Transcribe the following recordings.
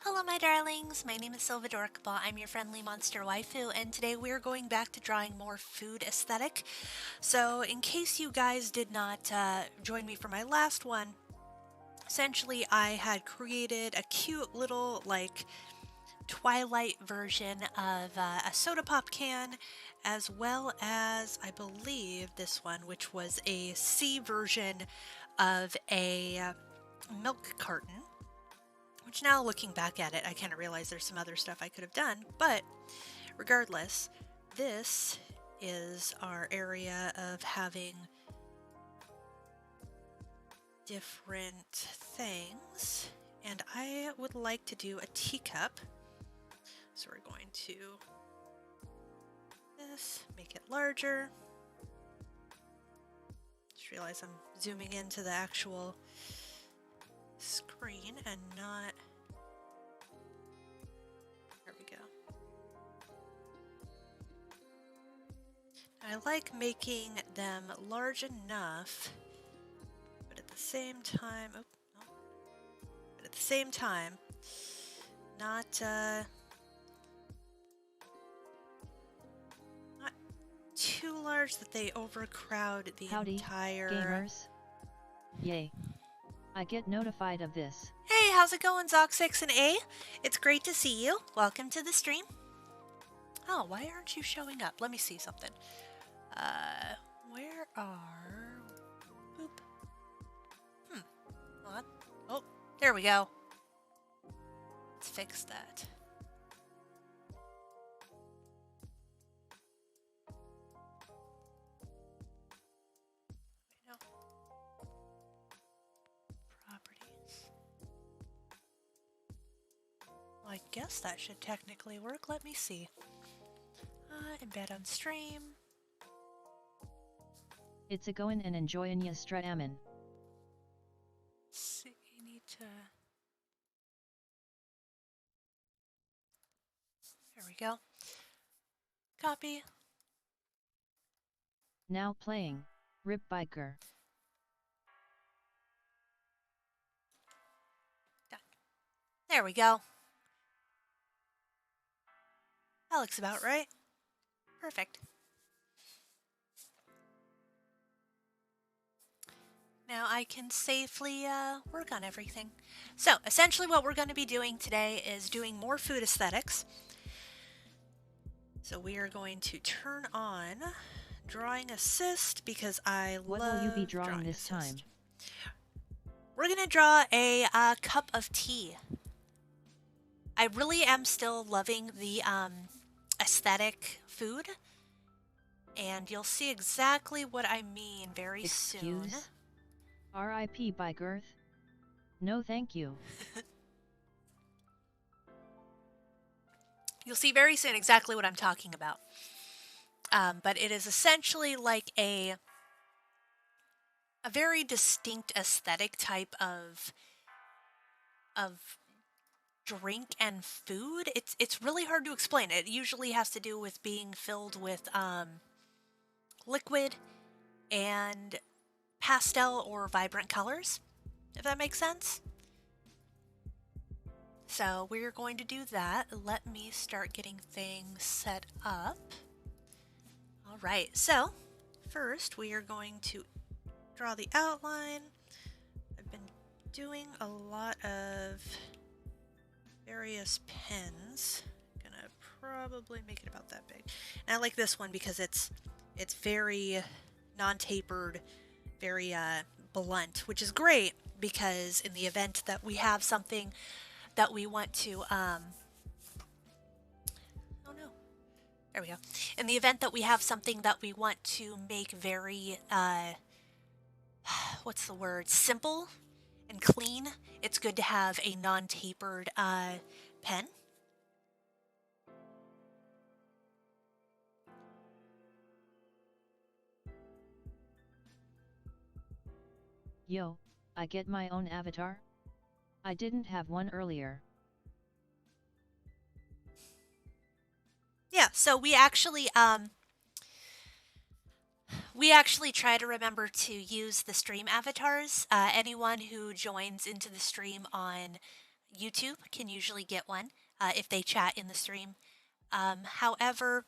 Hello my darlings, my name is Silvadorkable, I'm your friendly monster waifu, and today we're going back to drawing more food aesthetic. So in case you guys did not join me for my last one, essentially I had created a cute little Twilight version of a soda pop can, as well as I believe this one, which was a C version of a milk carton. Which now looking back at it, I kind of realize there's some other stuff I could have done, but regardless, this is our area of having different things, and I would like to do a teacup. So we're going to this, make it larger. Just realize I'm zooming into the actual screen and not. There we go. I like making them large enough, but at the same time, not too large that they overcrowd the entire. Gamers. Yay. I get notified of this. Hey, how's it going, Zox6 and A? It's great to see you. Welcome to the stream. Oh, why aren't you showing up? Let me see something. Where are... Boop. Hold on. Oh, there we go. Let's fix that. Wait, no. Properties. Well, I guess that should technically work. Let me see. Embed on stream. It's a goin' and enjoyin' ya stramin. See, you need to... There we go. Copy. Now playing. Rip Biker. Done. There we go. That looks about right. Perfect. Now I can safely work on everything. So essentially what we're going to be doing today is doing more food aesthetics. So we are going to turn on drawing assist because I love. What will you be drawing this assist. time? We're going to draw a cup of tea. I really am still loving the aesthetic food, and you'll see exactly what I mean very soon. R.I.P. Bikers. No thank you. You'll see very soon exactly what I'm talking about. But it is essentially like a very distinct aesthetic type of drink and food. It's really hard to explain. It usually has to do with being filled with liquid and pastel or vibrant colors, if that makes sense. So we're going to do that. Let me start getting things set up. All right, so first we are going to draw the outline. I've been doing a lot of various pens. Gonna probably make it about that big. And I like this one because it's very non-tapered, very blunt, which is great because in the event that we have something that we want to oh no, there we go. In the event that we have something that we want to make very what's the word, simple and clean, it's good to have a non-tapered pen. Yo, I get my own avatar? I didn't have one earlier. Yeah, so we actually try to remember to use the stream avatars. Anyone who joins into the stream on YouTube can usually get one if they chat in the stream. However,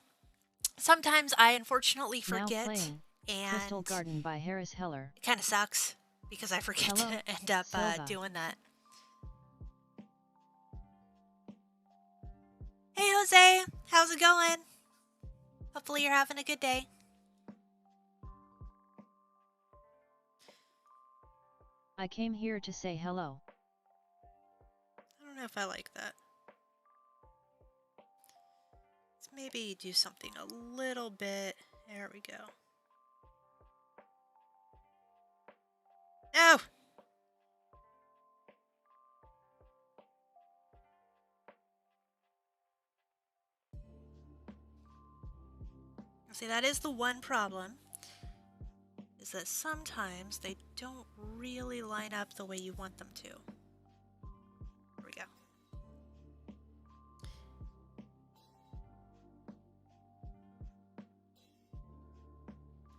sometimes I unfortunately Now forget, playing Crystal and Garden by Harris Heller. it kind of sucks because I forget Hello, to end up Silva. doing that. Hey Jose, how's it going? Hopefully you're having a good day. I came here to say hello. I don't know if I like that. Let's maybe do something a little bit. There we go. No! See, that is the one problem, is that sometimes they don't really line up the way you want them to. There we go.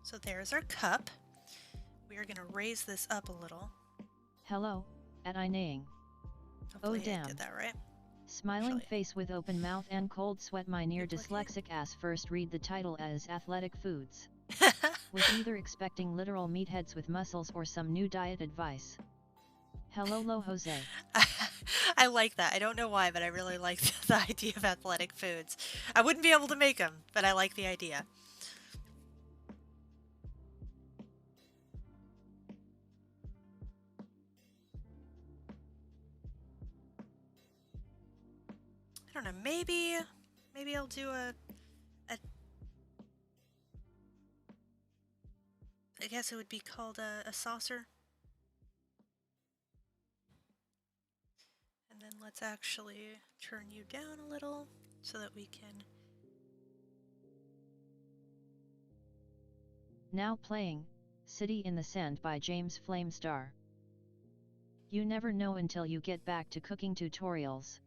So there's our cup. We are going to raise this up a little. Hello, at I neighing. Hopefully Oh damn. I did that right. Smiling Actually, face with open mouth and cold sweat. My near duplicate. dyslexic ass first read the title as Athletic Foods. Was either expecting literal meatheads with muscles or some new diet advice. Hello lo Jose. I like that. I don't know why, but I really like the idea of athletic foods. I wouldn't be able to make them, but I like the idea. I don't know, maybe I'll do I guess it would be called a saucer. And then let's actually turn you down a little so that we can... Now playing City in the Sand by James Flamestar. You never know until you get back to cooking tutorials.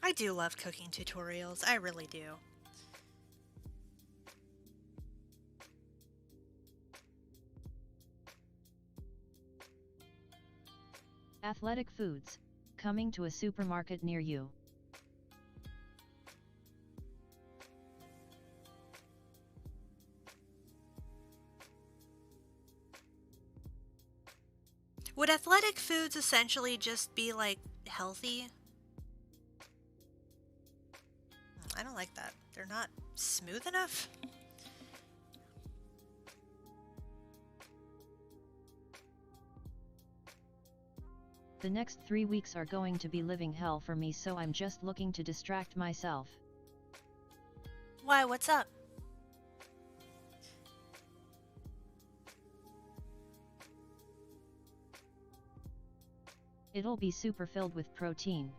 I do love cooking tutorials, I really do. Athletic Foods, coming to a supermarket near you. Would athletic foods essentially just be like healthy? I don't like that. They're not smooth enough. The next 3 weeks are going to be living hell for me, so I'm just looking to distract myself. Why, what's up? It'll be super filled with protein.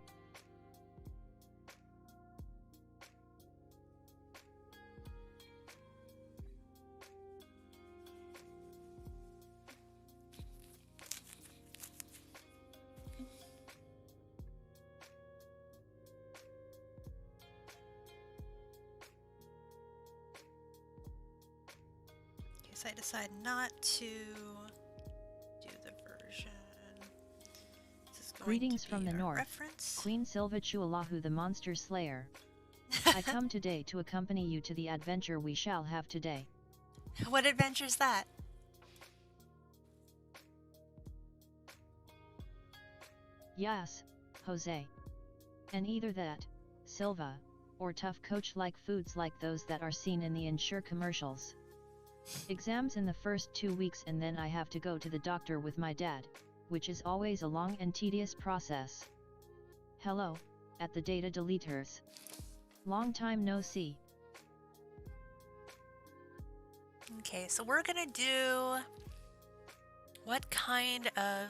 I decide not to do the version. This is going Greetings to be from the our north, reference. Queen Silva Chualahu the Monster Slayer. I come today to accompany you to the adventure we shall have today. What adventure's that? Yes, Jose. And either that, Silva, or tough coach-like foods like those that are seen in the Ensure commercials. Exams in the first 2 weeks and then I have to go to the doctor with my dad, which is always a long and tedious process. Hello, at the data deleters. Long time no see. Okay, so we're gonna do... What kind of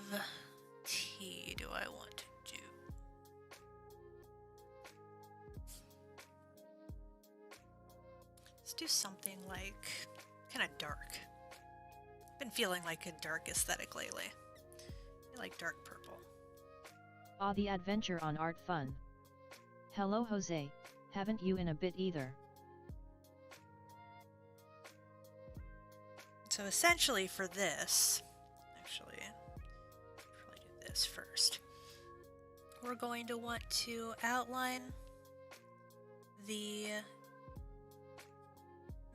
tea do I want to do? Let's do something like... kind of dark. Been feeling like a dark aesthetic lately. I like dark purple. Ah, the adventure on art fun. Hello Jose, haven't you in a bit either. So essentially for this, actually, probably do this first. we're going to want to outline the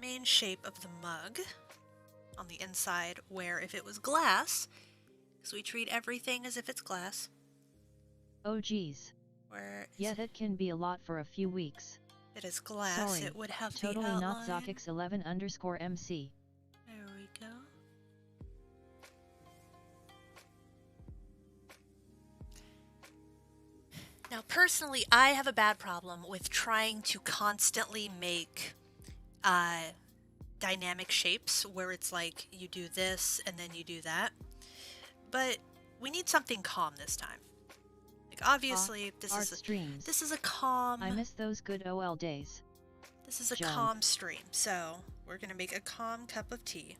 main shape of the mug on the inside, where if it was glass, because we treat everything as if it's glass. Oh geez. Yeah, that can be a lot for a few weeks. It is glass. Sorry, it would have totally the outline. not Zokix11_MC. There we go. Now, personally, I have a bad problem with trying to constantly make dynamic shapes where it's like you do this and then you do that. But we need something calm this time. Like, obviously, this is a calm. I miss those good OL days. This is a calm stream, so we're gonna make a calm cup of tea.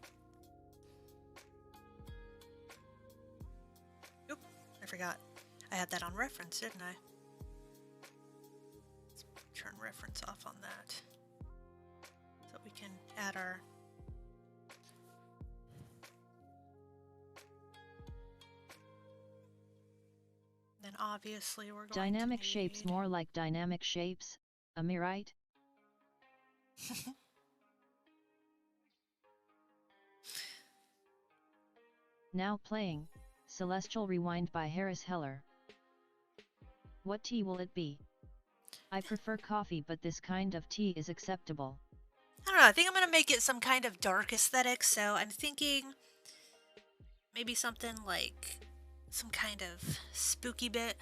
Oop, I forgot. I had that on reference, didn't I? Let's turn reference off on that, so we can add our. Then obviously we're going dynamic to shapes, more like dynamic shapes. Am I right? Now playing Celestial Rewind by Harris Heller. What tea will it be? I prefer coffee, but this kind of tea is acceptable. I don't know, I think I'm gonna make it some kind of dark aesthetic, so I'm thinking maybe something like some kind of spooky bit.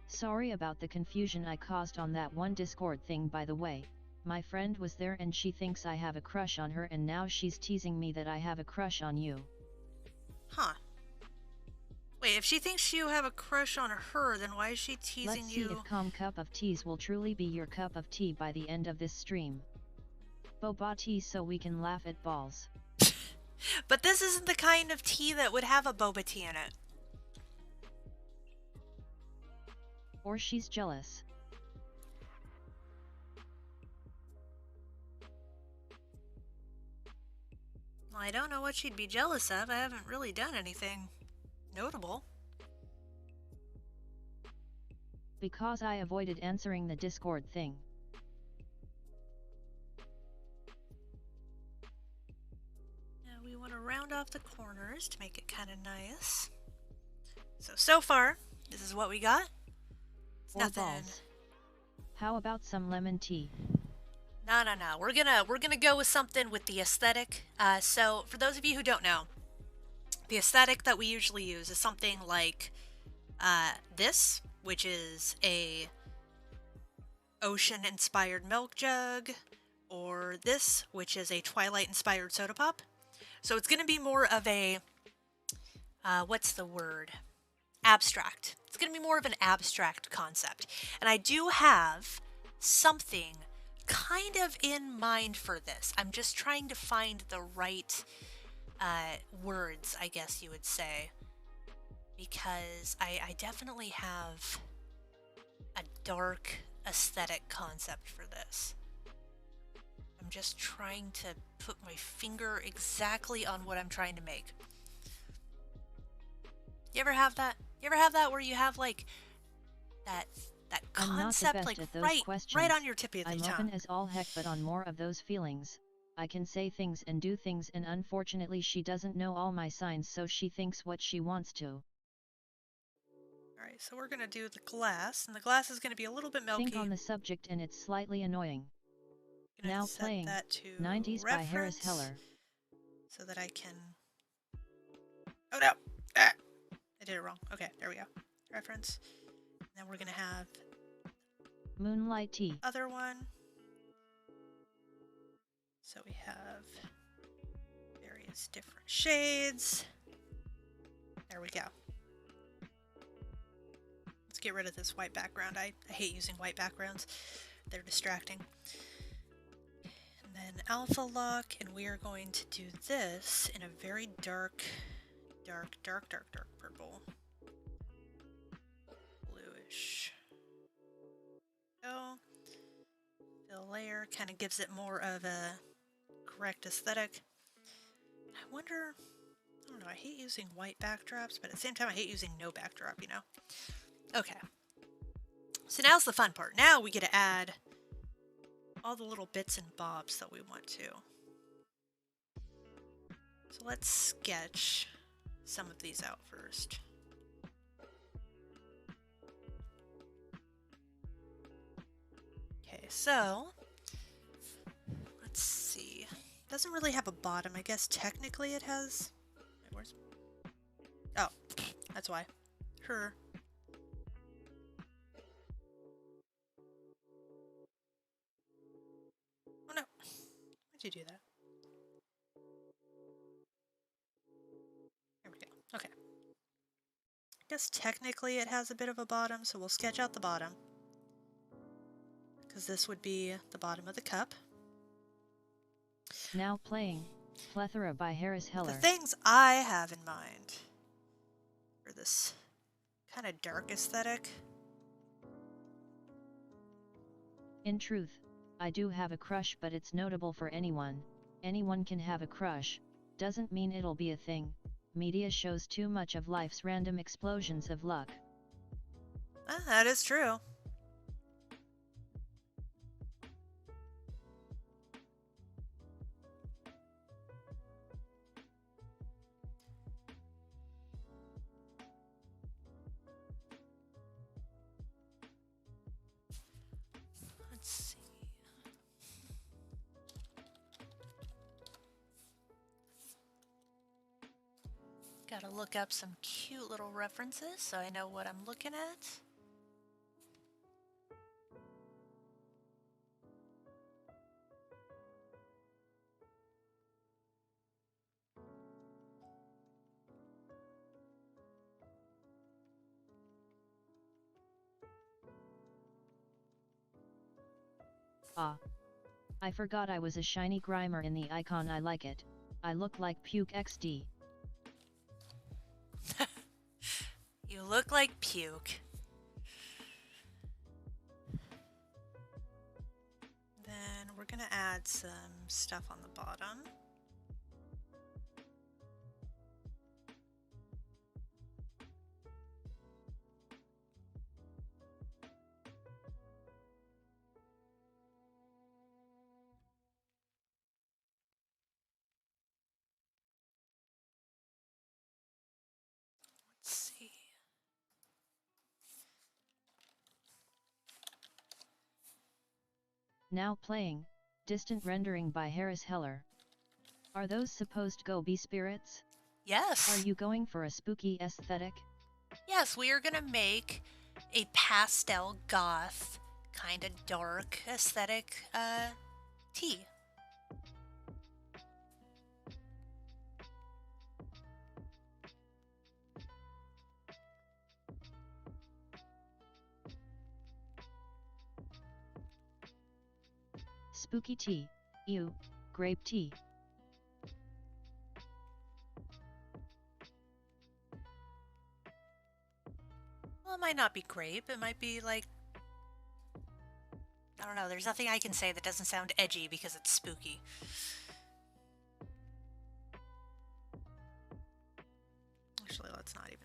Sorry about the confusion I caused on that one Discord thing, by the way. My friend was there and she thinks I have a crush on her, and now she's teasing me that I have a crush on you. Huh. Wait, if she thinks you have a crush on her, then why is she teasing you? Let's see if calm cup of teas will truly be your cup of tea by the end of this stream. Boba tea so we can laugh at balls. But this isn't the kind of tea that would have a boba tea in it. Or she's jealous. Well, I don't know what she'd be jealous of. I haven't really done anything notable. Because I avoided answering the Discord thing. Now we want to round off the corners to make it kind of nice. So far, this is what we got. It's nothing. Balls. How about some lemon tea? No. We're gonna go with something with the aesthetic. So for those of you who don't know, the aesthetic that we usually use is something like this, which is a ocean-inspired milk jug, or this, which is a Twilight-inspired soda pop. So it's gonna be more of a what's the word? Abstract. It's going to be more of an abstract concept. And I do have something kind of in mind for this. I'm just trying to find the right words, I guess you would say. Because I definitely have a dark aesthetic concept for this. I'm just trying to put my finger exactly on what I'm trying to make. You ever have that? You ever have that where you have like that concept like right on your tip of the tongue? I'm open as all heck, but on more of those feelings. I can say things and do things, and unfortunately she doesn't know all my signs, so she thinks what she wants to. Alright, so we're gonna do the glass, and the glass is gonna be a little bit milky. Think on the subject and it's slightly annoying. Now playing that to 90s by Harris Heller. So that I can... Oh no! Ah! I did it wrong. Okay, there we go. Reference. And then we're gonna have Moonlight tea. Other one. So we have various different shades. There we go. Let's get rid of this white background. I hate using white backgrounds. They're distracting. And then alpha lock, and we are going to do this in a very dark purple. Bluish. Go. Fill layer kind of gives it more of a correct aesthetic. I wonder, I don't know, I hate using white backdrops, but at the same time I hate using no backdrop, you know? Okay. So now's the fun part. Now we get to add all the little bits and bobs that we want to. So let's sketch some of these out first. Okay, so let's see. Doesn't really have a bottom. I guess technically it has. Where's? Oh, that's why. Her. Oh no. Why'd you do that? There we go. Okay. I guess technically it has a bit of a bottom, so we'll sketch out the bottom. Because this would be the bottom of the cup. Now playing Plethora by Harris Heller. The things I have in mind for this kind of dark aesthetic. In truth, I do have a crush, but it's notable for anyone. Anyone can have a crush, doesn't mean it'll be a thing. Media shows too much of life's random explosions of luck. That is true. Let's see. Gotta look up some cute little references so I know what I'm looking at. Ah. I forgot I was a shiny Grimer in the icon. I like it. I look like Puke XD. You look like Puke. Then we're gonna add some stuff on the bottom. Let's see. Now playing Distant Rendering by Harris Heller. Are those supposed to be spirits? Yes. Are you going for a spooky aesthetic? Yes, we are gonna make a pastel goth, kind of dark aesthetic tea. Spooky tea. Ew. Grape tea. Well, it might not be grape. It might be like, I don't know. There's nothing I can say that doesn't sound edgy because it's spooky. Actually, let's not even.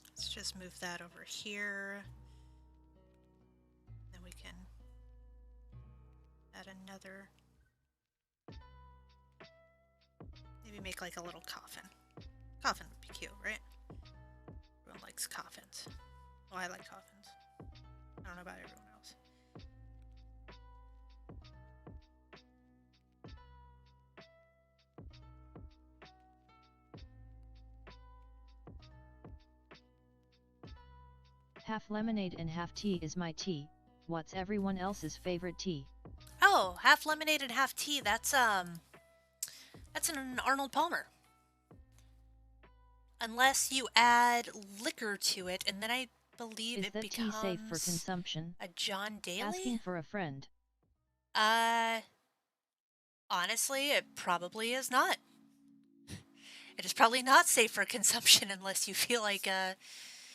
Let's just move that over here. Then we can add another. Maybe make like a little coffin. Coffin would be cute, right? Everyone likes coffins. Well, I like coffins. I don't know about everyone else. Half lemonade and half tea is my tea. What's everyone else's favorite tea? Oh, half lemonade and half tea. That's an Arnold Palmer. Unless you add liquor to it, and then I believe Is it the becomes tea safe for consumption? a John Daly? Asking for a friend. Honestly, it probably is not. It is probably not safe for consumption unless you feel like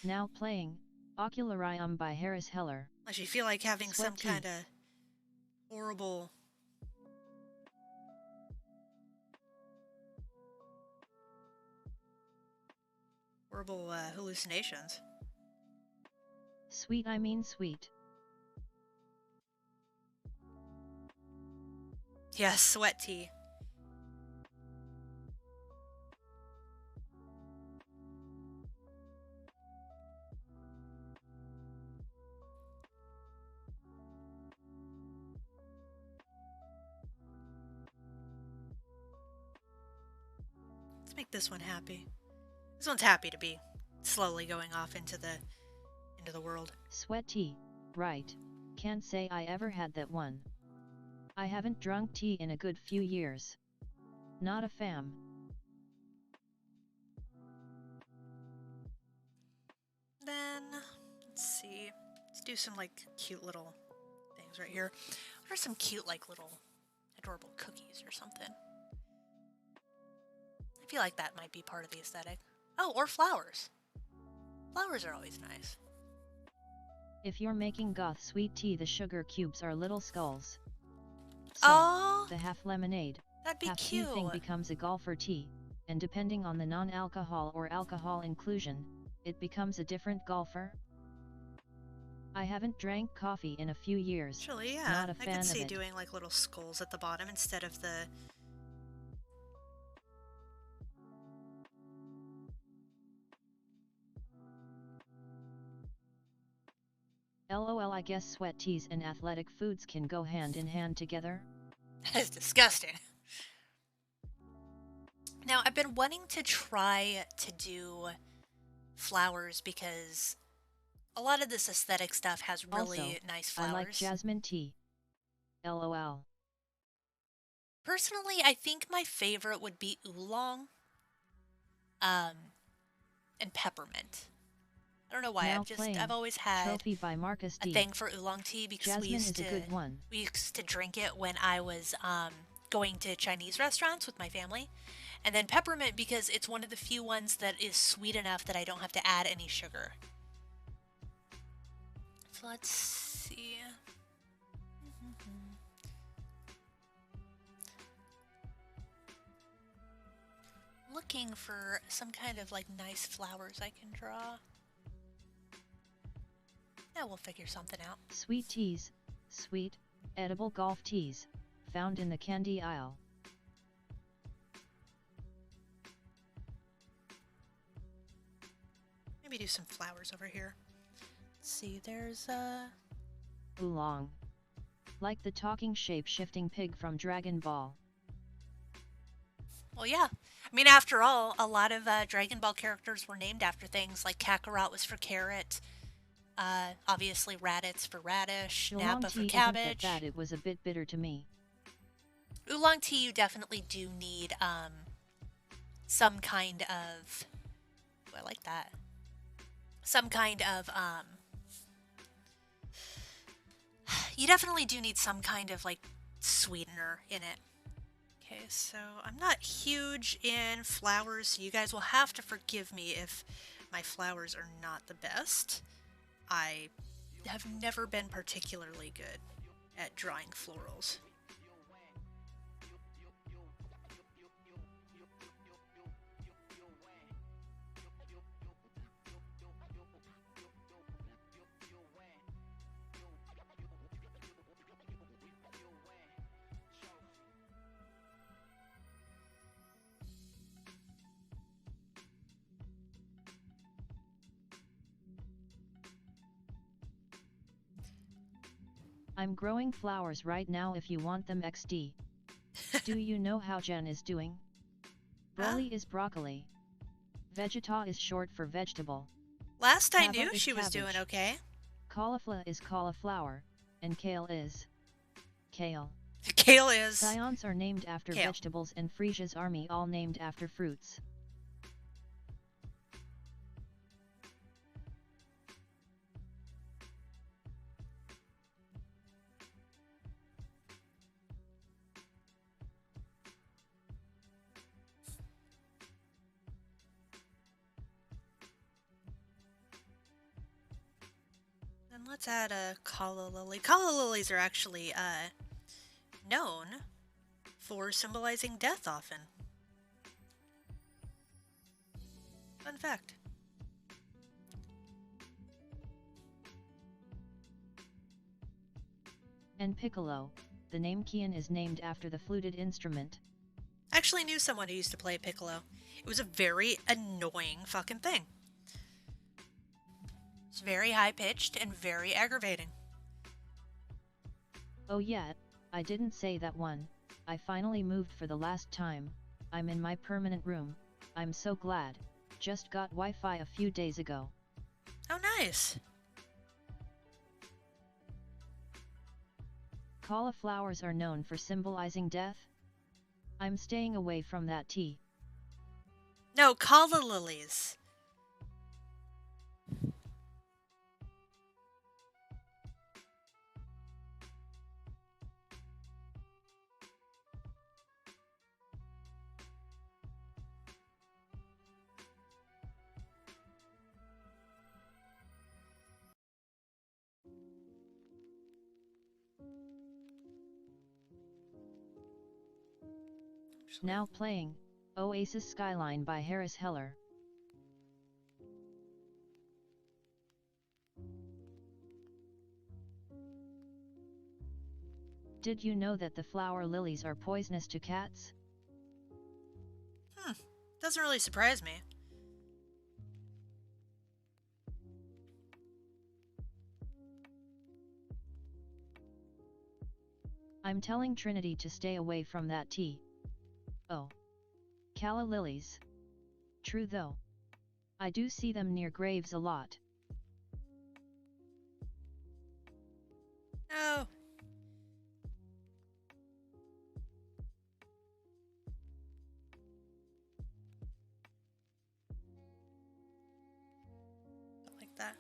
Now playing Ocularium by Harris Heller. unless you feel like having Sweat some tea. kind of horrible Horrible hallucinations. Sweet, I mean sweet. Yes, sweat tea. Let's make this one happy. This one's happy to be slowly going off into the world. Sweat tea, right. Can't say I ever had that one. I haven't drunk tea in a good few years. Not a fan. Then, let's see. Let's do some like cute little things right here. What are some cute like little adorable cookies or something? I feel like that might be part of the aesthetic. Oh, or flowers. Flowers are always nice. If you're making goth sweet tea, the sugar cubes are little skulls. So, Oh, the half lemonade, that'd be half tea cute. thing becomes a golfer tea, and depending on the non-alcohol or alcohol inclusion, it becomes a different golfer. I haven't drank coffee in a few years. Actually, yeah, Not a I fan could see of it. doing like little skulls at the bottom instead of the. LOL, I guess sweat teas and athletic foods can go hand in hand together. That is disgusting. Now, I've been wanting to try to do flowers because a lot of this aesthetic stuff has really Also, nice flowers. I like jasmine tea. LOL. Personally, I think my favorite would be oolong, and peppermint. I don't know why. Now I've always had Trophy by Marcus a D. thing for oolong tea because Jasmine we used is a good one. to drink it when I was going to Chinese restaurants with my family, and then peppermint because it's one of the few ones that is sweet enough that I don't have to add any sugar. So let's see. Looking for some kind of like nice flowers I can draw. Yeah, we'll figure something out. Sweet teas, sweet, edible golf teas, found in the candy aisle. Maybe do some flowers over here. Let's see, there's Oolong. Like the talking shape-shifting pig from Dragon Ball. well, yeah. I mean, after all, a lot of Dragon Ball characters were named after things. Like Kakarot was for carrot. Obviously Raditz for radish. Oolong Nappa for tea cabbage. isn't that bad, it was a bit bitter to me. Oolong tea, you definitely do need some kind of. Oh, I like that. Some kind of you definitely do need some kind of like sweetener in it. Okay, so I'm not huge in flowers, so you guys will have to forgive me if my flowers are not the best. I have never been particularly good at drawing florals. I'm growing flowers right now if you want them XD. Do you know how Jen is doing? Broly is broccoli. Vegeta is short for vegetable. Last I Kava knew is she was doing cabbage. okay. Cauliflower is cauliflower, and kale is kale. Kale is Scions are named after kale. vegetables and Frisia's army all named after fruits. And let's add a calla lily. Calla lilies are actually known for symbolizing death often. Fun fact. And piccolo, the name Kian is named after the fluted instrument. I actually knew someone who used to play piccolo. It was a very annoying fucking thing. It's very high-pitched and very aggravating. Oh yeah, I didn't say that one. I finally moved for the last time. I'm in my permanent room. I'm so glad. Just got Wi-Fi a few days ago. Oh, nice. Cauliflowers are known for symbolizing death. I'm staying away from that tea. No, calla lilies. Now playing, Oasis Skyline by Harris Heller. Did you know that the flower lilies are poisonous to cats? Doesn't really surprise me. I'm telling Trinity to stay away from that tea. Oh. Calla lilies. True though. I do see them near graves a lot. Oh. Don't like that.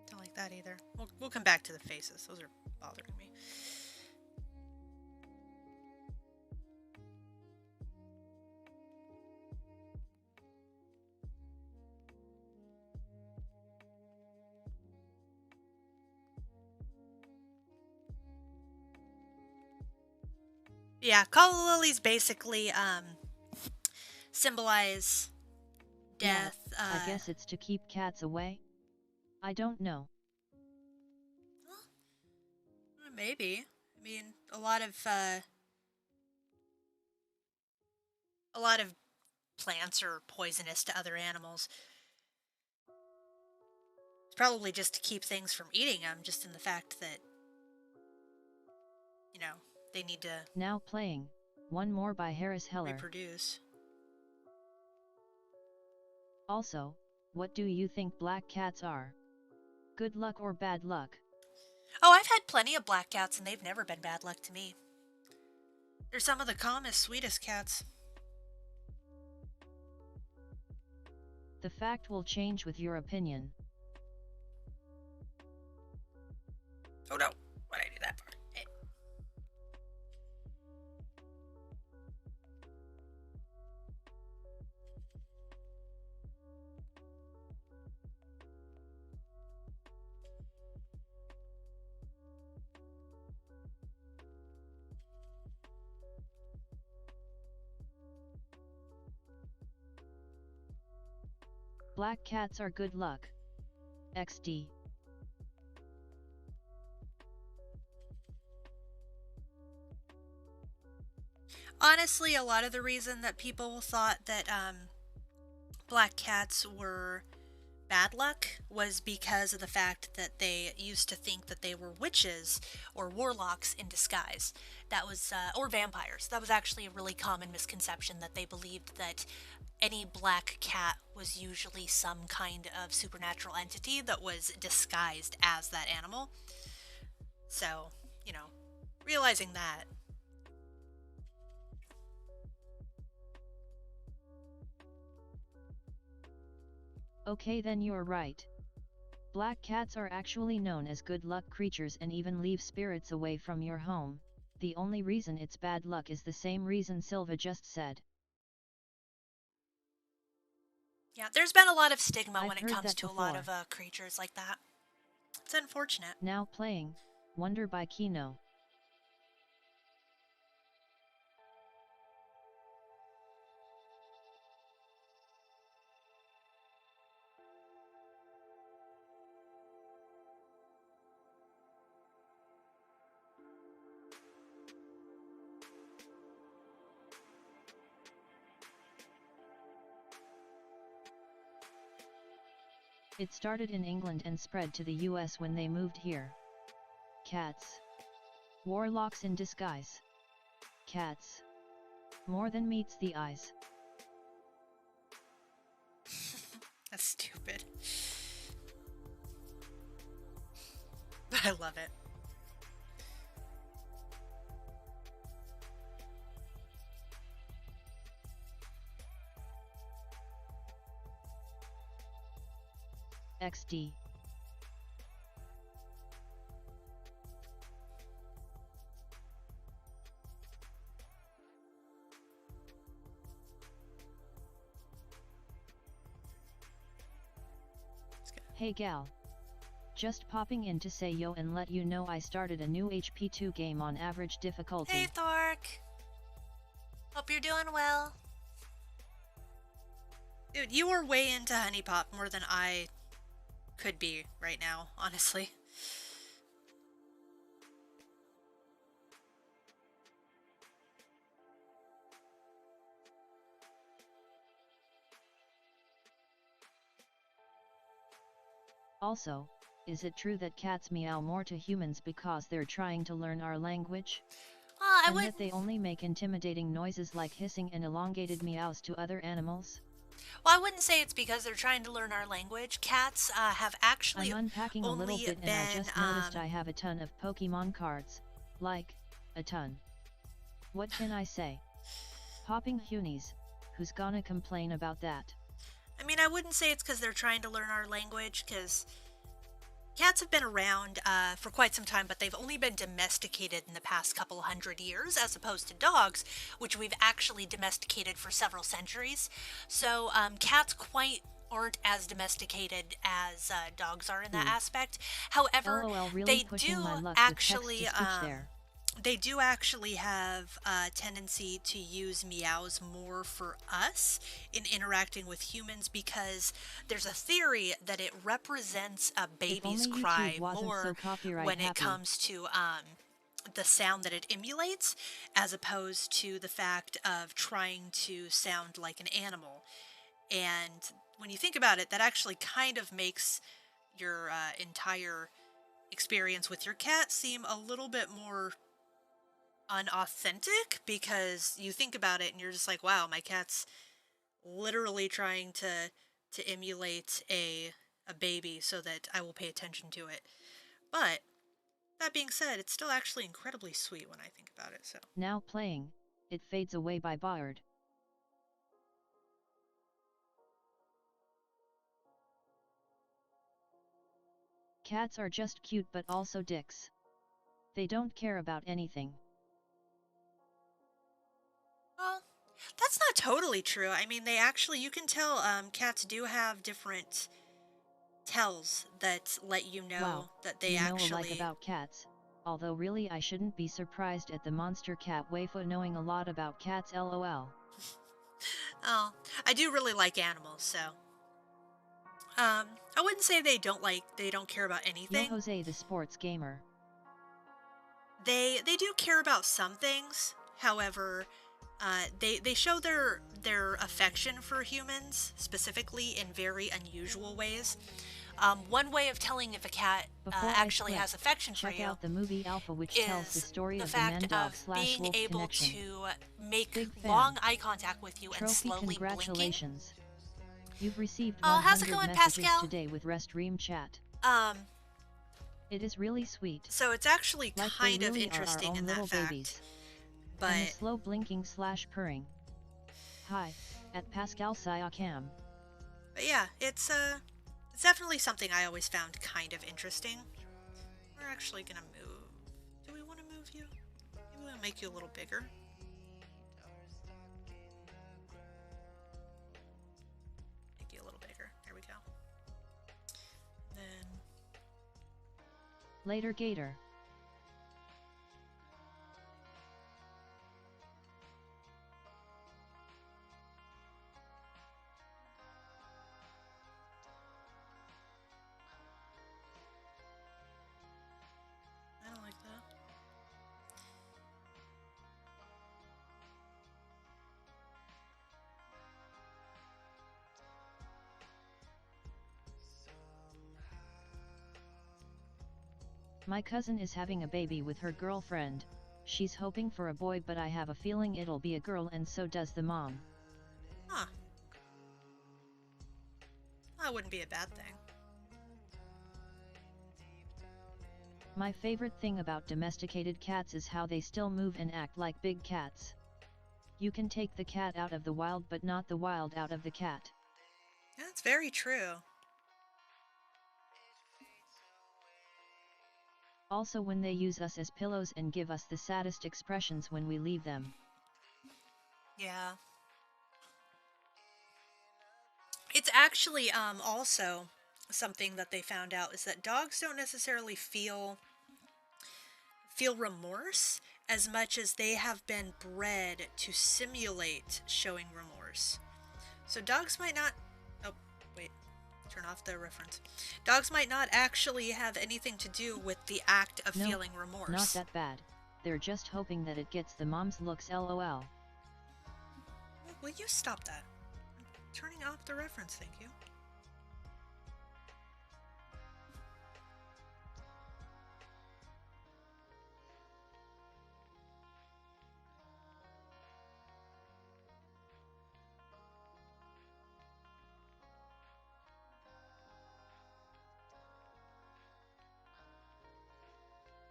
Don't like that either. We'll come back to the faces. Those are bothering me. Yeah, calla lilies basically symbolize death. Yeah, I guess it's to keep cats away? I don't know. Maybe. I mean, a lot of plants are poisonous to other animals. It's probably just to keep things from eating them, just in the fact that, you know, they need to Now playing, one more by Harris Heller. reproduce. Also, what do you think black cats are? Good luck or bad luck? Oh, I've had plenty of black cats and they've never been bad luck to me. They're some of the calmest, sweetest cats. The fact will change with your opinion. Oh no, why did I do that for? Black cats are good luck. XD. Honestly, a lot of the reason that people thought that black cats were bad luck was because of the fact that they used to think that they were witches or warlocks in disguise. That was, or vampires. That was actually a really common misconception, that they believed that any black cat was usually some kind of supernatural entity that was disguised as that animal. So, you know, realizing that. Okay, then you're right. Black cats are actually known as good luck creatures and even leave spirits away from your home. The only reason it's bad luck is the same reason Silva just said. Yeah, there's been a lot of stigma I've when it heard comes that to a before. lot of creatures like that. It's unfortunate. Now playing, Wonder by Kino. It started in England and spread to the US when they moved here. Cats. Warlocks in disguise. Cats. More than meets the eyes. That's stupid. But I love it. XD. Hey gal. Just popping in to say yo and let you know I started a new HP2 game on average difficulty. Hey Thork! Hope you're doing well. Dude, you are way into Honey Pop more than I could be right now, honestly. Also, is it true that cats meow more to humans because they're trying to learn our language? And that they only make intimidating noises like hissing and elongated meows to other animals? Well, I wouldn't say it's because they're trying to learn our language. Cats have actually I'm unpacking a little bit and I just noticed I have a ton of Pokemon cards. Like, a ton. What can I say? Popping Hunies, who's gonna complain about that? I mean, I wouldn't say it's because they're trying to learn our language, because cats have been around for quite some time, but they've only been domesticated in the past couple hundred years, as opposed to dogs, which we've actually domesticated for several centuries. So cats quite aren't as domesticated as dogs are in that aspect. However, really they do actually have a tendency to use meows more for us in interacting with humans, because there's a theory that it represents a baby's cry more when it comes to the sound that it emulates, as opposed to the fact of trying to sound like an animal. And when you think about it, that actually kind of makes your entire experience with your cat seem a little bit more unauthentic, because you think about it and you're just like, wow, my cat's literally trying to emulate a baby so that I will pay attention to it. But that being said, it's still actually incredibly sweet when I think about it. So now playing It Fades Away by Bard. Cats are just cute but also dicks. They don't care about anything. Well, that's not totally true. I mean, they actually, you can tell cats do have different tells that let you know that they actually like about cats. Although really I shouldn't be surprised at the monster cat waifu knowing a lot about cats, lol. Oh, I do really like animals, so I wouldn't say they don't care about anything. Yo Jose the sports gamer. They do care about some things. However, they show their affection for humans, specifically in very unusual ways. One way of telling if a cat actually has affection for you out the movie Alpha, which tells the story of the fact man-dog of / being wolf able connection. to make long eye contact with you and slowly congratulations. Blinking. You've received how's it 100 going, messages Pascal? Today with Restream chat. It is really sweet. So it's actually like kind really of interesting in that fact. Babies. But and the slow blinking / purring. Hi, at Pascal Siakam. But yeah, it's definitely something I always found kind of interesting. We're actually gonna move. Do we want to move you? Maybe we'll make you a little bigger. Make you a little bigger. There we go. Then later, Gator. My cousin is having a baby with her girlfriend. She's hoping for a boy, but I have a feeling it'll be a girl, and so does the mom. Huh. That wouldn't be a bad thing. My favorite thing about domesticated cats is how they still move and act like big cats. You can take the cat out of the wild, but not the wild out of the cat. That's very true. Also, when they use us as pillows and give us the saddest expressions when we leave them. Yeah. It's actually also something that they found out is that dogs don't necessarily feel remorse as much as they have been bred to simulate showing remorse. So dogs might not... Oh, wait. Turn off the reference. Dogs might not actually have anything to do with the act of feeling remorse. Not that bad. They're just hoping that it gets the mom's looks, lol. Will you stop that? I'm turning off the reference, thank you.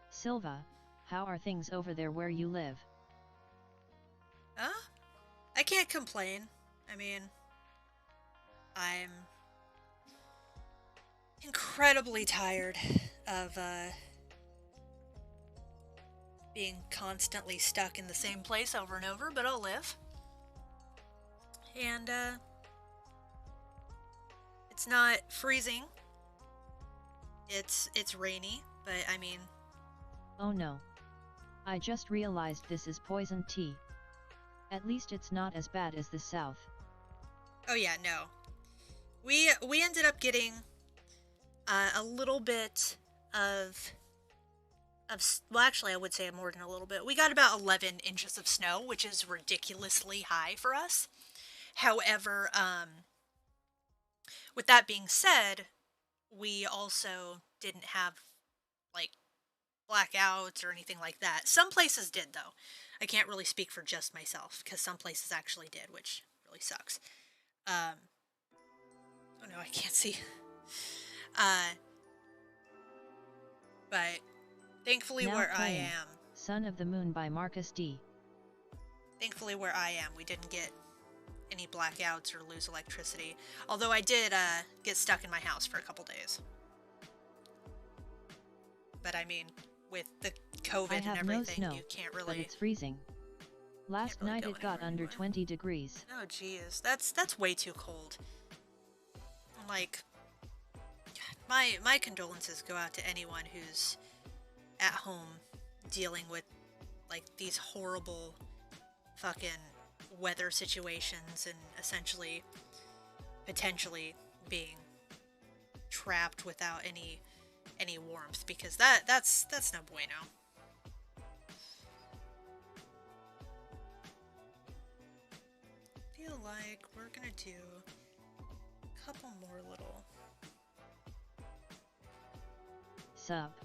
Silva, how are things over there where you live? I can't complain. I mean, I'm incredibly tired of being constantly stuck in the same place over and over, but I'll live. And it's not freezing. It's rainy, but I mean... Oh no. I just realized this is poison tea. At least it's not as bad as the South. Oh yeah, no. We ended up getting a little bit of well, actually I would say more than a little bit. We got about 11 inches of snow, which is ridiculously high for us. However, with that being said, we also didn't have like blackouts or anything like that. Some places did, though. I can't really speak for just myself, because some places actually did, which really sucks. Oh no, I can't see. But thankfully Now where playing I am... Son of the Moon by Marcus D. Thankfully where I am, we didn't get any blackouts or lose electricity. Although I did get stuck in my house for a couple days. But I mean, with the COVID and everything, no snow, you can't really... But it's freezing. Last really night it got under anymore. 20 degrees. Oh jeez, that's way too cold. Like, my condolences go out to anyone who's at home dealing with like these horrible fucking weather situations and essentially potentially being trapped without any warmth, because that's no bueno. I feel like we're gonna do a couple more little... Sup.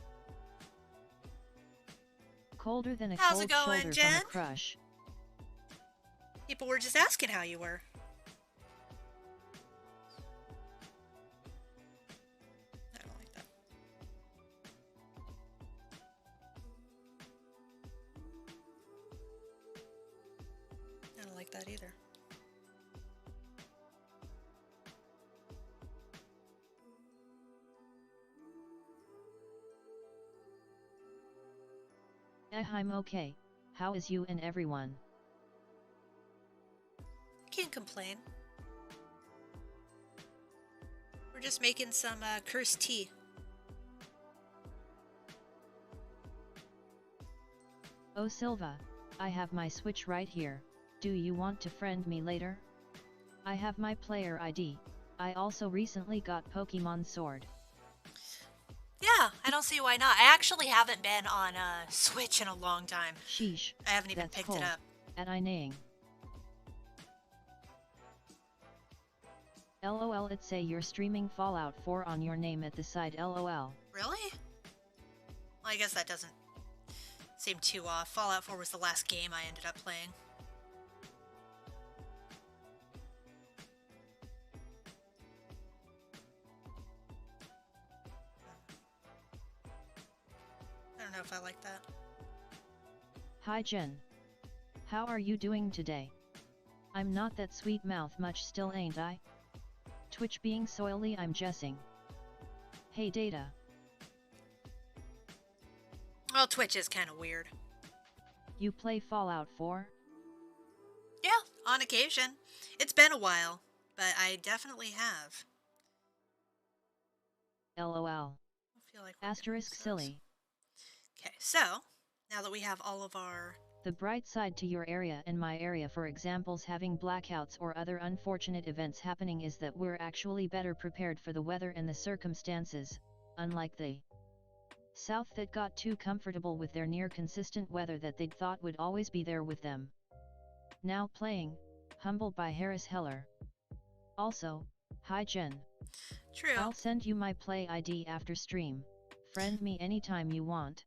Colder than a How's cold it going, shoulder Jen? from a crush. People were just asking how you were. I don't like that. I don't like that either. I'm okay. How is you and everyone? Can't complain. We're just making some cursed tea. Oh Silva, I have my Switch right here. Do you want to friend me later? I have my player ID. I also recently got Pokemon Sword. Yeah, I don't see why not. I actually haven't been on Switch in a long time. Sheesh. I haven't even that's picked cold. it up. And I naying. LOL, it say you're streaming Fallout 4 on your name at the side, LOL. Really? Well, I guess that doesn't seem too off. Fallout 4 was the last game I ended up playing. I don't know if I like that. Hi Jen. How are you doing today? I'm not that sweet mouth much still ain't I? Twitch being soily I'm guessing. Hey Data. Well, Twitch is kind of weird. You play Fallout 4? Yeah, on occasion. It's been a while, but I definitely have. LOL. I feel like Asterisk silly. Okay, so now that we have all of our... The bright side to your area and my area, for examples having blackouts or other unfortunate events happening, is that we're actually better prepared for the weather and the circumstances, unlike the South that got too comfortable with their near consistent weather that they'd thought would always be there with them. Now playing, Humble by Harris Heller. Also, hi Jen. True. I'll send you my play ID after stream. Friend me anytime you want.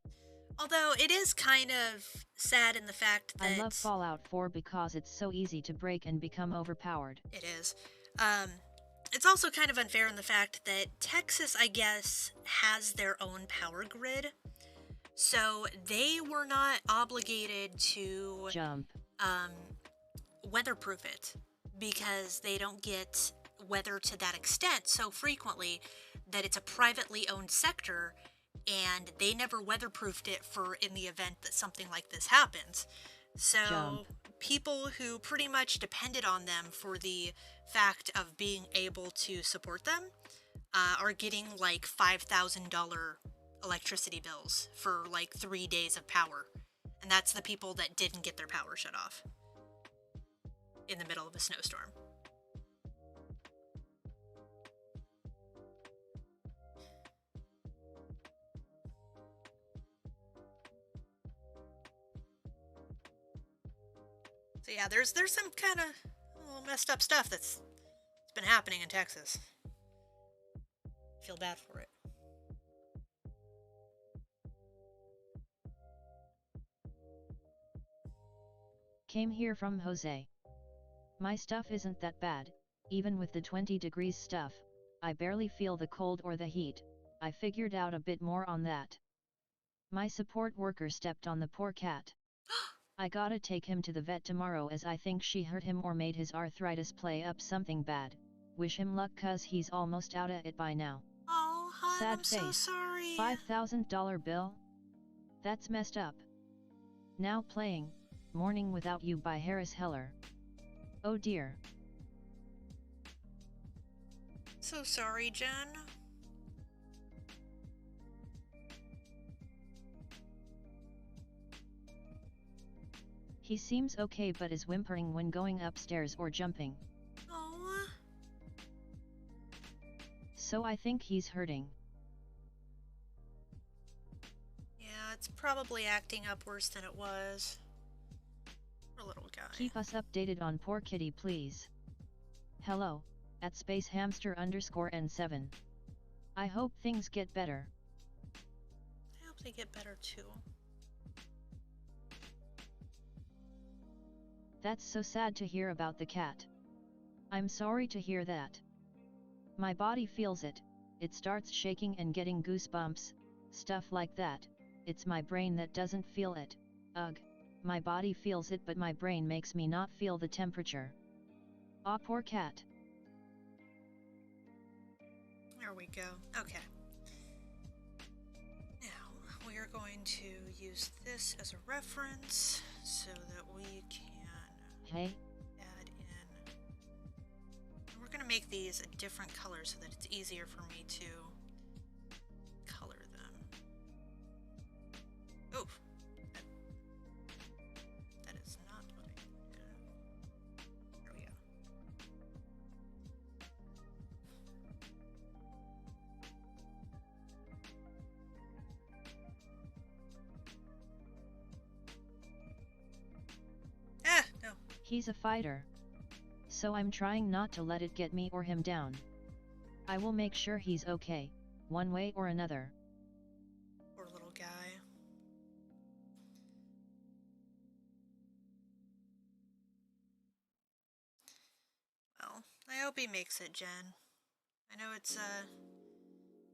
Although it is kind of sad in the fact that... I love Fallout 4 because it's so easy to break and become overpowered. It is. It's also kind of unfair in the fact that Texas, I guess, has their own power grid. So they were not obligated to... Jump. Weatherproof it. Because they don't get weather to that extent so frequently that it's a privately owned sector, and they never weatherproofed it for in the event that something like this happens. So Jump. People who pretty much depended on them for the fact of being able to support them are getting like $5,000 electricity bills for like 3 days of power. And that's the people that didn't get their power shut off in the middle of a snowstorm. So yeah, there's some kind of little messed up stuff that's been happening in Texas. I feel bad for it. Came here from Jose. My stuff isn't that bad, even with the 20 degrees stuff, I barely feel the cold or the heat. I figured out a bit more on that. My support worker stepped on the poor cat. I gotta take him to the vet tomorrow as I think she hurt him or made his arthritis play up something bad. Wish him luck cause he's almost out of it by now. Oh, hon, Sad I'm face. so sorry. $5,000 bill? That's messed up. Now playing, Morning Without You by Harris Heller. Oh dear. So sorry, Jen. He seems okay but is whimpering when going upstairs or jumping. Oh. So I think he's hurting. Yeah, it's probably acting up worse than it was. Poor little guy. Keep us updated on poor kitty please. Hello, at spacehamster_n7. I hope things get better. I hope they get better too. That's so sad to hear about the cat. I'm sorry to hear that. My body feels it, it starts shaking and getting goosebumps, stuff like that. It's my brain that doesn't feel it. Ugh, my body feels it but my brain makes me not feel the temperature. Aw, poor cat. There we go. Okay. Now, we are going to use this as a reference so that we can Hey? add in. And we're going to make these a different color so that it's easier for me to color them. Oh, that is not what I did. There we go. Ah, no. He's a fighter. So I'm trying not to let it get me or him down. I will make sure he's okay, one way or another. Poor little guy. hope he makes it, Jen. I know it's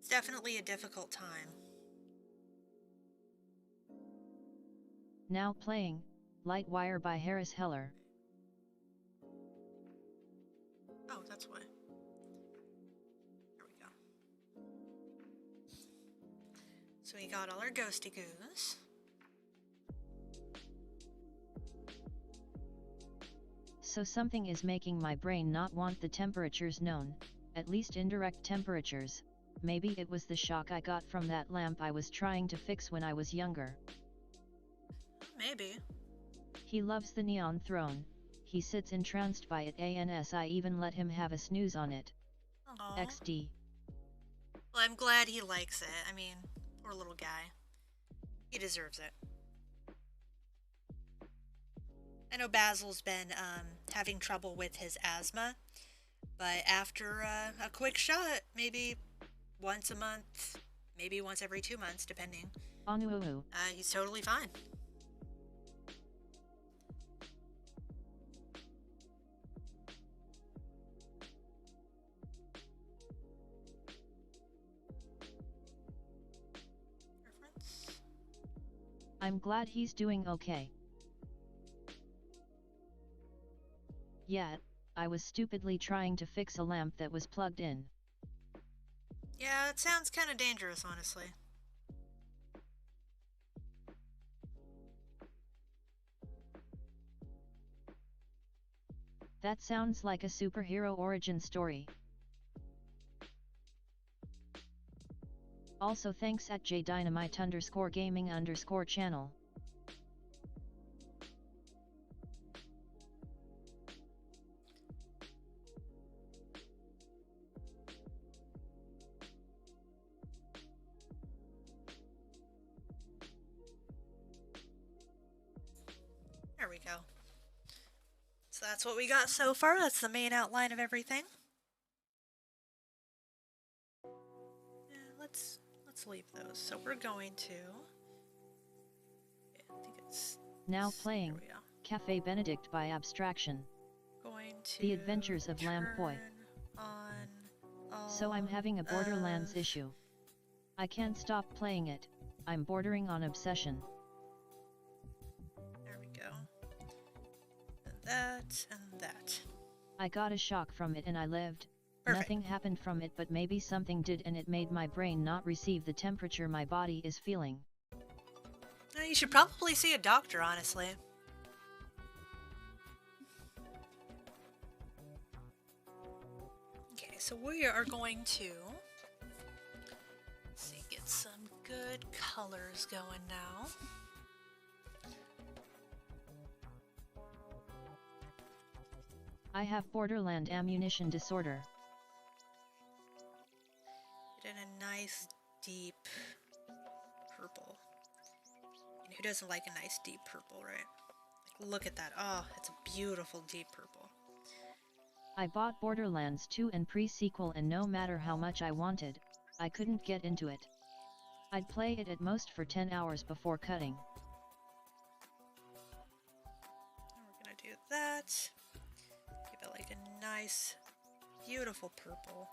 definitely a difficult time. Now playing, Light Wire by Harris Heller. Oh, that's why. There we go. So we got all our ghosty goos. So something is making my brain not want the temperatures known, at least indirect temperatures. Maybe it was the shock I got from that lamp I was trying to fix when I was younger. Maybe. He loves the neon throne, he sits entranced by it, and I even let him have a snooze on it. Aww. XD. Well, I'm glad he likes it. I mean, poor little guy. He deserves it. I know Basil's been having trouble with his asthma, but after a quick shot, maybe once a month, maybe once every 2 months, depending, he's totally fine. I'm glad he's doing okay. Yet, I was stupidly trying to fix a lamp that was plugged in. Yeah, it sounds kind of dangerous, honestly. That sounds like a superhero origin story. Also thanks at jdynamite_gaming_channel. There we go. So that's what we got so far. That's the main outline of everything. Yeah, let's leave those. So we're going to... I think it's... Now playing Café Benedict by Abstraction. Going to The Adventures of Lamp Boy. So I'm having a Borderlands issue. I can't stop playing it. I'm bordering on obsession. There we go. And that, and that. I got a shock from it and I lived. Perfect. Nothing happened from it, but maybe something did, and it made my brain not receive the temperature my body is feeling. You should probably see a doctor, honestly. Okay, so we are going to... let's see, get some good colors going now. I have Borderland ammunition disorder. Get in a nice deep purple. And who doesn't like a nice deep purple, right? Like, look at that. Oh, it's a beautiful deep purple. I bought Borderlands 2 and pre-sequel, and no matter how much I wanted, I couldn't get into it. I'd play it at most for 10 hours before cutting. And we're gonna do that. Give it like a nice, beautiful purple.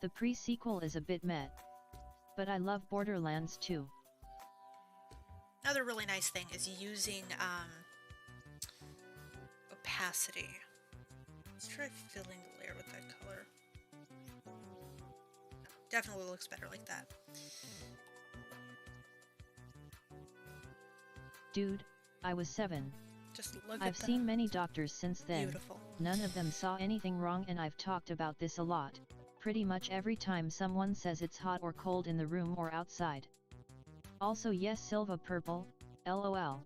The pre-sequel is a bit meh, but I love Borderlands 2. Another really nice thing is using opacity. Let's try filling the layer with that color. Definitely looks better like that. Dude, I was 7. Just look I've at that. seen many doctors since then. Beautiful. None of them saw anything wrong, and I've talked about this a lot. Pretty much every time someone says it's hot or cold in the room or outside. Also yes, Silva purple, LOL.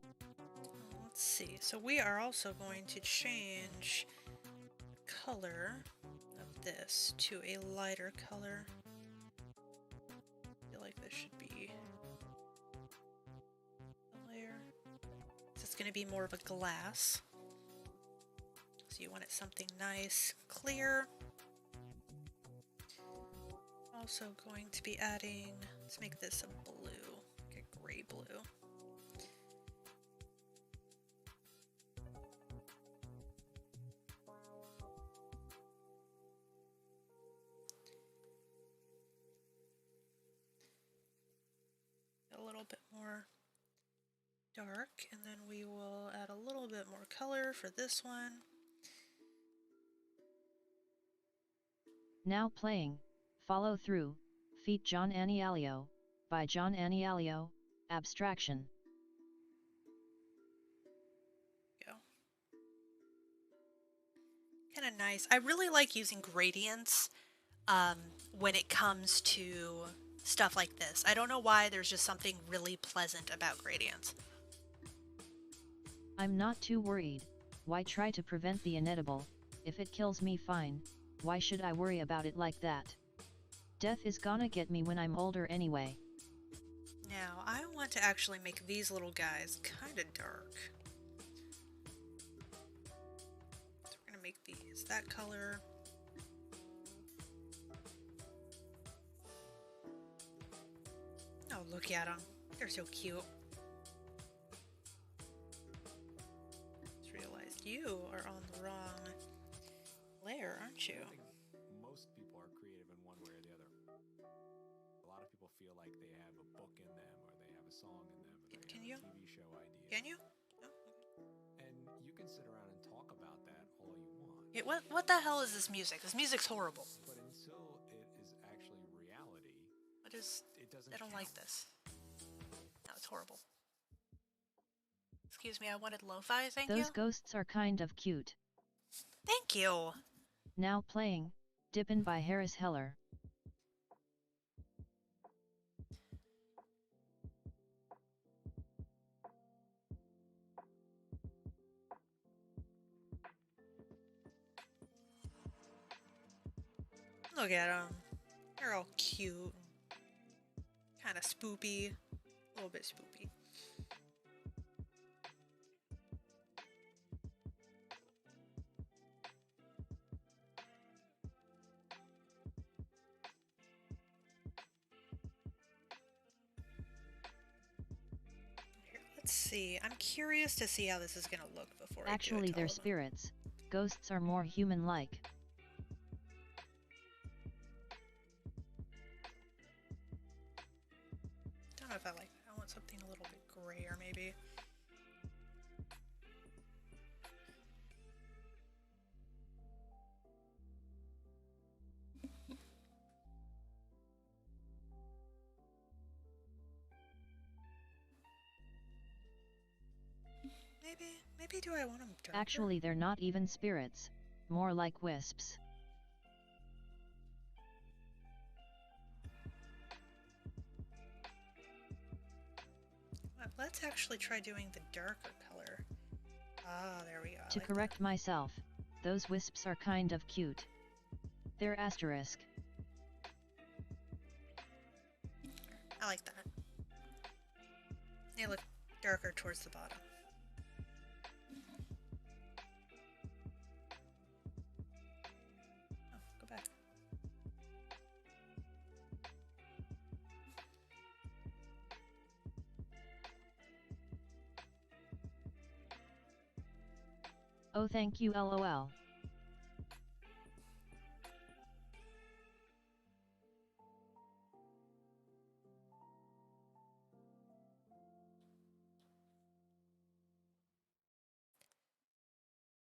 Let's see, so we are also going to change the color of this to a lighter color. I feel like this should be the layer. It's going to be more of a glass. So you want it something nice, clear. Also going to be adding, let's make this a blue, like a gray blue. little bit more dark, and then we will add a little bit more color for this one. Now playing, Follow Through, feat. John Anialio, by John Anialio, Abstraction. Go. Kind of nice. I really like using gradients when it comes to stuff like this. I don't know why, there's just something really pleasant about gradients. I'm not too worried. Why try to prevent the inedible? If it kills me, fine. Why should I worry about it like that? Death is gonna get me when I'm older anyway. Now, I want to actually make these little guys kind of dark. So we're going to make these that color. Oh, look at them. They're so cute. Just realized you are on the wrong layer, aren't you? I think most people are creative in one way or the other. A lot of people feel like they have a book in them, or they have a song in them, or they have a TV show idea. Can you? Oh. And you can sit around and talk about that all you want. Yeah, what the hell is this music? This music's horrible. But until it is actually reality, What is... it doesn't I don't count. like this. No, it's horrible. Excuse me, I wanted lo-fi, thank you. Those ghosts are kind of cute. Thank you. Now playing, Dippin' by Harris Heller. Look at them. They're all cute. Kind of spoopy. A little bit spoopy. Here, let's see. I'm curious to see how this is going to look before Actually, I do it to they're all of them. spirits. Ghosts are more human-like. Don't know if I like that. I want something a little bit grayer, maybe. Maybe do I want them darker? Actually, they're not even spirits. More like wisps. Let's actually try doing the darker color. Ah, there we go. To correct myself, those wisps are kind of cute. They're asterisk. I like that. They look darker towards the bottom. Oh, go back. Oh, thank you, lol.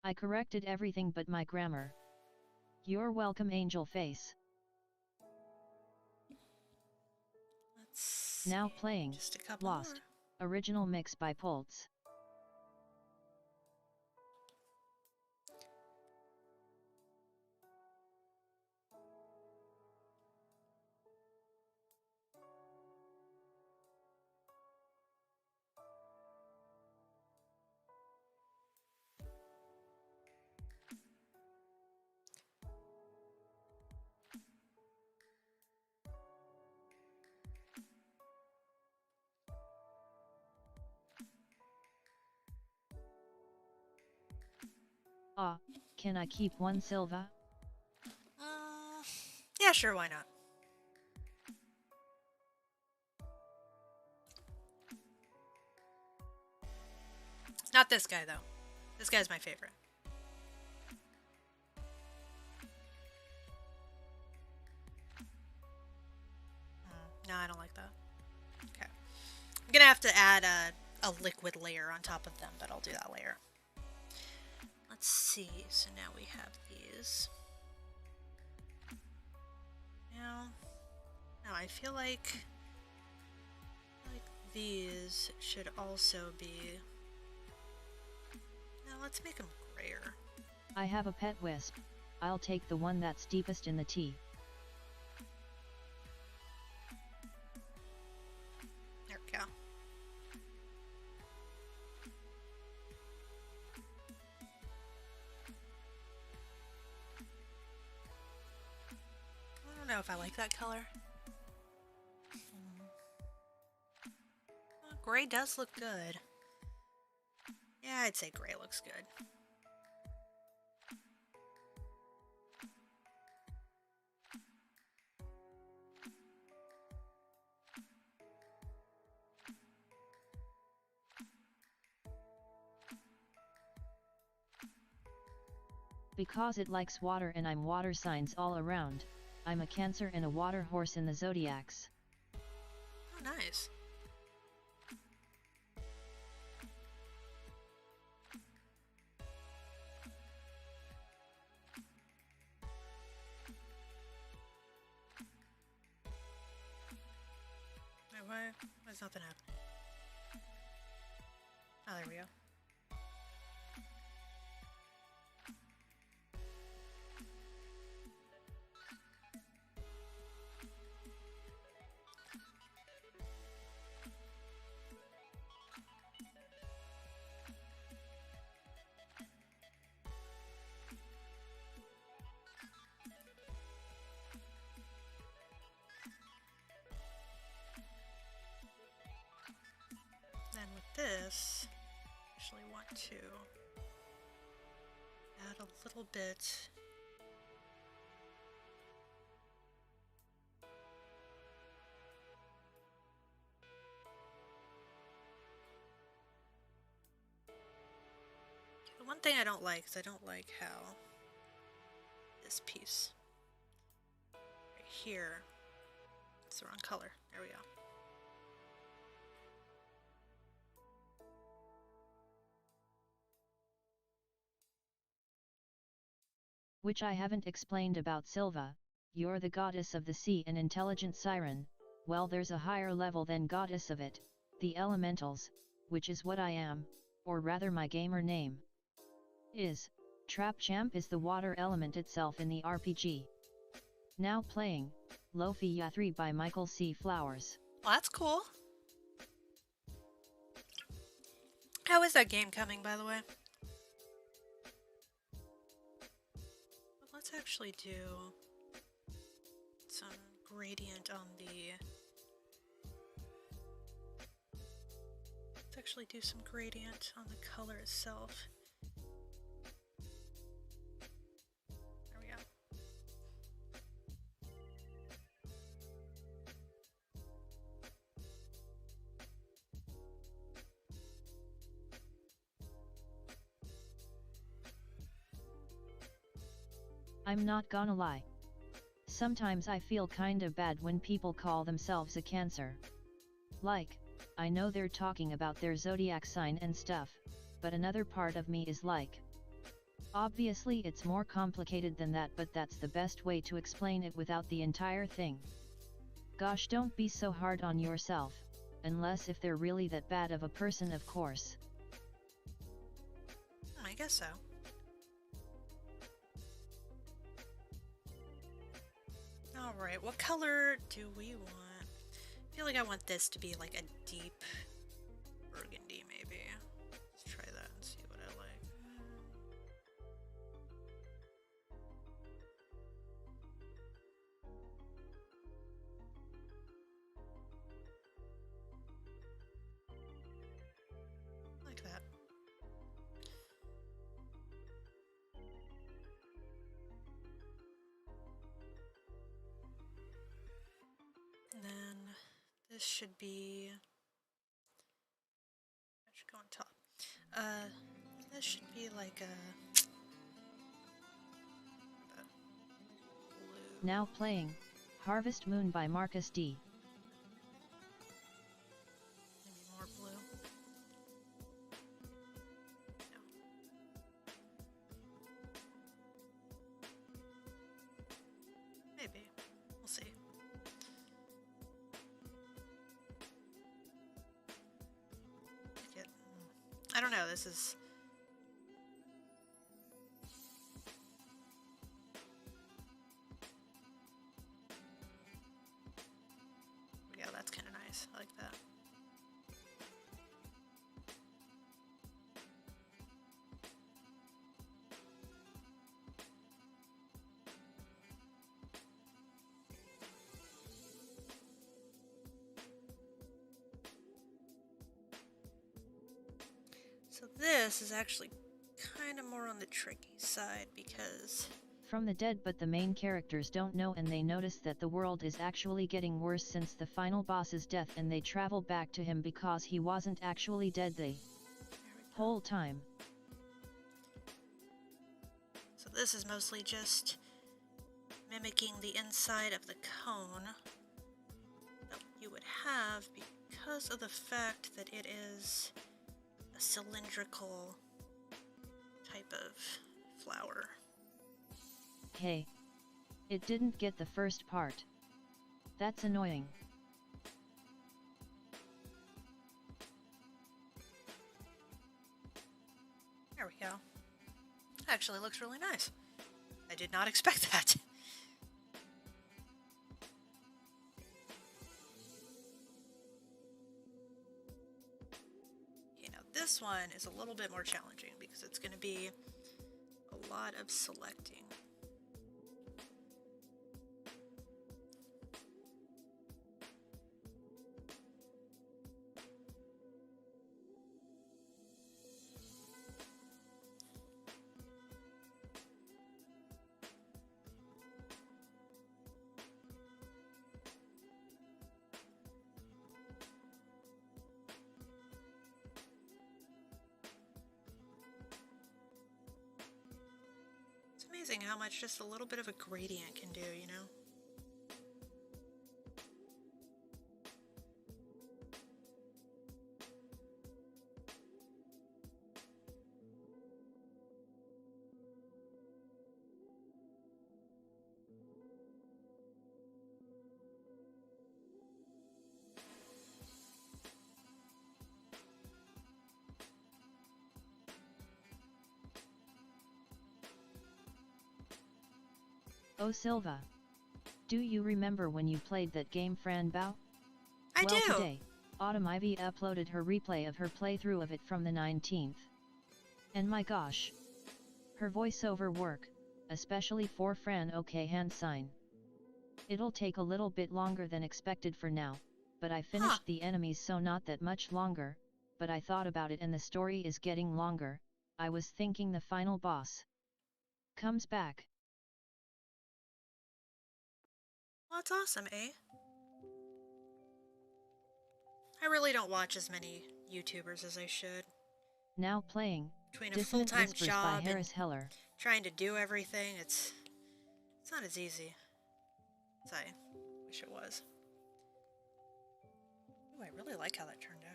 I corrected everything but my grammar. You're welcome, angel face. Let's Now playing, just a couple Lost. more. Original mix by Poltz. Ah, can I keep one Silva? Yeah, sure, why not? Not this guy, though. This guy's my favorite. No, I don't like that. Okay. have to add a liquid layer on top of them, but I'll do that later. Let's see, so now we have these. Now I feel like these should also be... Now let's make them grayer. I have a pet wisp. I'll take the one that's deepest in the tea. There we go. I don't know if I like that color. Oh, gray does look good. Yeah, I'd say gray looks good. Because it likes water and I'm water signs all around, I'm a Cancer and a water horse in the zodiacs. Oh, nice. Wait, why is nothing happening? Oh, there we go. Then with this, I actually want to add a little bit. The one thing I don't like is I don't like how this piece right here, it's the wrong color. There we go. Which I haven't explained about Silva. You're the goddess of the sea and intelligent siren. Well, there's a higher level than goddess of it, the elementals, which is what I am, or rather my gamer name is. Trap Champ is the water element itself in the RPG. Now playing, Lofi Ya 3 by Michael C. Flowers. Well, that's cool. How is that game coming, by the way? Let's actually do some gradient on the... Let's actually do some gradient on the color itself. There we go. I'm not gonna lie. Sometimes I feel kinda bad when people call themselves a Cancer. Like, I know they're talking about their zodiac sign and stuff, but another part of me is like, obviously it's more complicated than that, but that's the best way to explain it without the entire thing. Gosh, don't be so hard on yourself, unless if they're really that bad of a person, of course. I guess so. Alright, what color do we want? I feel like I want this to be like a deep burgundy, maybe. Let's try that and see what I like. Like that. And then this should be... That should go on top. This should be like a... blue. Now playing, Harvest Moon by Marcus D. Maybe more I don't know, this is... Yeah, that's kind of nice. I like that. So this is actually kind of more on the tricky side because... From the dead, but the main characters don't know, and they notice that the world is actually getting worse since the final boss's death, and they travel back to him because he wasn't actually dead the whole time. So this is mostly just mimicking the inside of the cone that you would have because of the fact that it is a cylindrical type of flower. Hey, it didn't get the first part. That's annoying. There we go. Actually looks really nice. I did not expect that. Okay, now this one is a little bit more challenging because it's going to be a lot of selecting. Amazing how much just a little bit of a gradient can do, you know? Oh Silva. Do you remember when you played that game Fran Bao? I do! Today, Autumn Ivy uploaded her replay of her playthrough of it from the 19th. And my gosh! Her voiceover work, especially for Fran OK hand sign. It'll take a little bit longer than expected for now, but I finished the enemies, so not that much longer, but I thought about it and the story is getting longer. I was thinking the final boss comes back. Well, that's awesome, eh? I really don't watch as many YouTubers as I should. Now playing between a Dissonant full-time Whispers job by Harris and Heller. Trying to do everything, it's not as easy as I wish it was. Ooh, I really like how that turned out.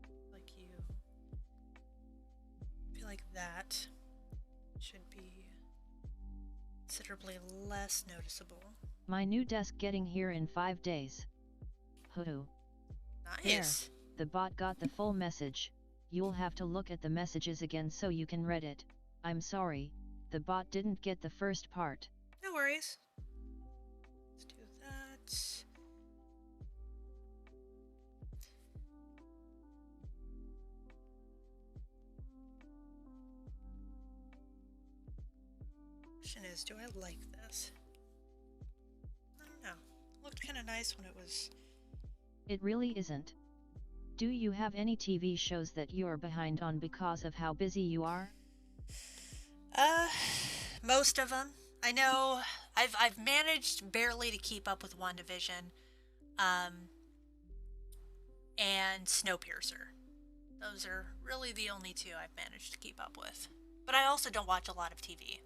Feel like you. I feel like that should be considerably less noticeable. My new desk getting here in 5 days. Hoo-hoo. Nice. There, the bot got the full message. You'll have to look at the messages again so you can read it. I'm sorry, the bot didn't get the first part. No worries. Let's do that. Question is, do I like this? I don't know. It looked kind of nice when it was... It really isn't. Do you have any TV shows that you're behind on because of how busy you are? Most of them. I know I've managed barely to keep up with WandaVision, and Snowpiercer. Those are really the only two I've managed to keep up with. But I also don't watch a lot of TV.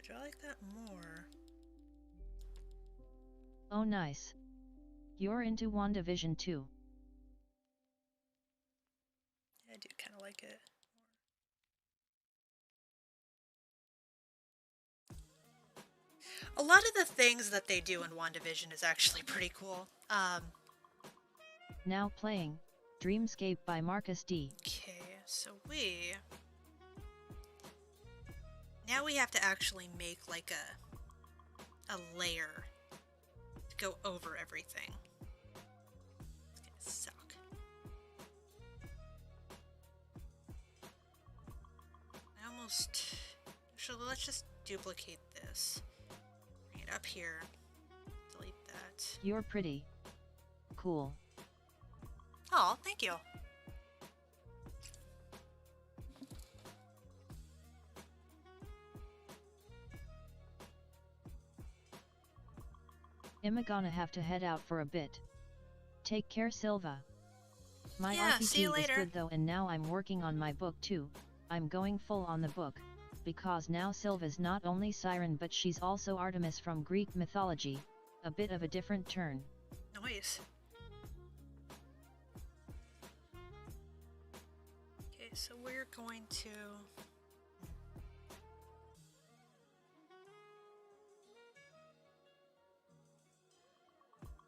Do I like that more? Oh nice. You're into WandaVision too. Yeah, I do kind of like it A lot of the things that they do in WandaVision is actually pretty cool. Now playing Dreamscape by Marcus D. Okay, so now we have to actually make like a layer to go over everything. It's gonna suck. Actually, let's just duplicate this. Bring it up here. Delete that. You're pretty cool. Oh, thank you. Am I gonna have to head out for a bit? Take care, Silva. My Yeah, see you RPG is later. good though, and now I'm working on my book too. I'm going full on the book, because now Silva's not only Siren but she's also Artemis from Greek mythology, a bit of a different turn. Nice. Okay, so we're going to...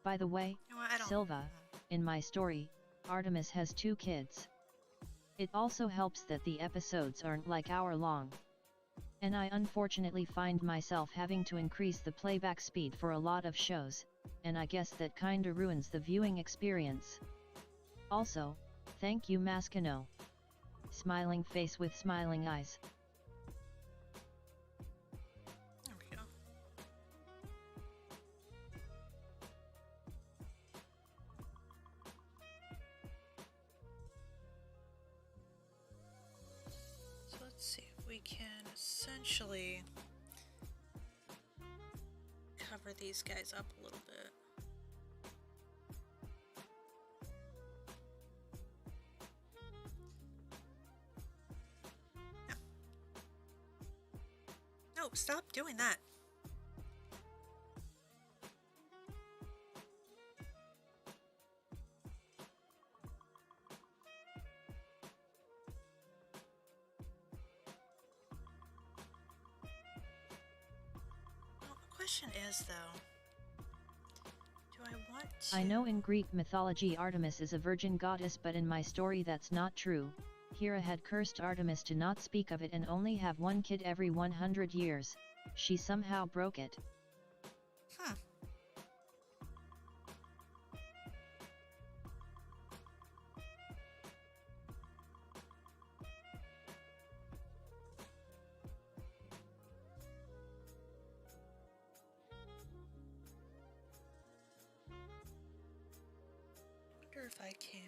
By the way, You know what, I don't... Silva, in my story, Artemis has 2 kids. It also helps that the episodes aren't like hour long. And I unfortunately find myself having to increase the playback speed for a lot of shows, and I guess that kinda ruins the viewing experience. Also, thank you Mascano. Smiling face with smiling eyes. There we go. So let's see if we can essentially cover these guys up a little bit. No, stop doing that. Well, the question is, though, do I want to... I know in Greek mythology Artemis is a virgin goddess, but in my story that's not true. Hera had cursed Artemis to not speak of it and only have 1 kid every 100 years. She somehow broke it. I wonder if I can...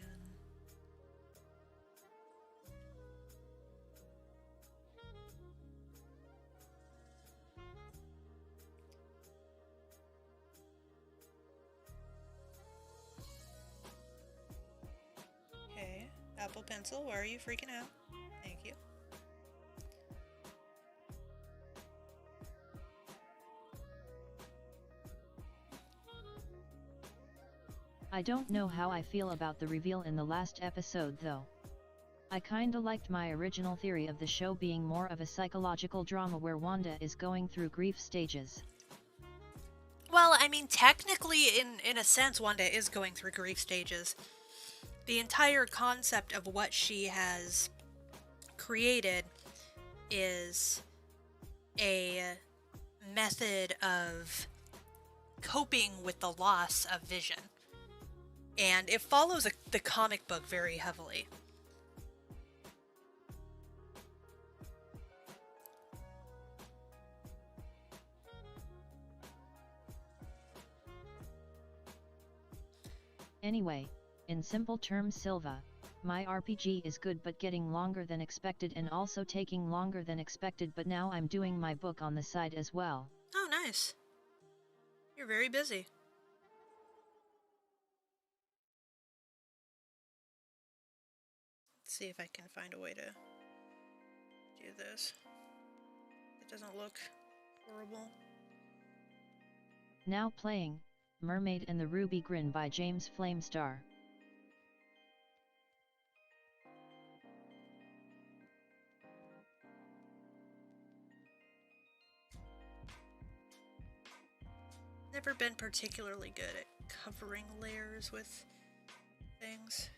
Okay, Apple Pencil, why are you freaking out? Thank you. I don't know how I feel about the reveal in the last episode though. I kinda liked my original theory of the show being more of a psychological drama where Wanda is going through grief stages. Well, I mean, technically, in a sense, Wanda is going through grief stages. The entire concept of what she has created is a method of coping with the loss of Vision. And it follows the comic book very heavily. Anyway, in simple terms, Silva, my RPG is good but getting longer than expected and also taking longer than expected, but now I'm doing my book on the side as well. Oh, nice. You're very busy. Let's see if I can find a way to do this. It doesn't look horrible. Now playing Mermaid and the Ruby Grin by James Flamestar. Never been particularly good at covering layers with things.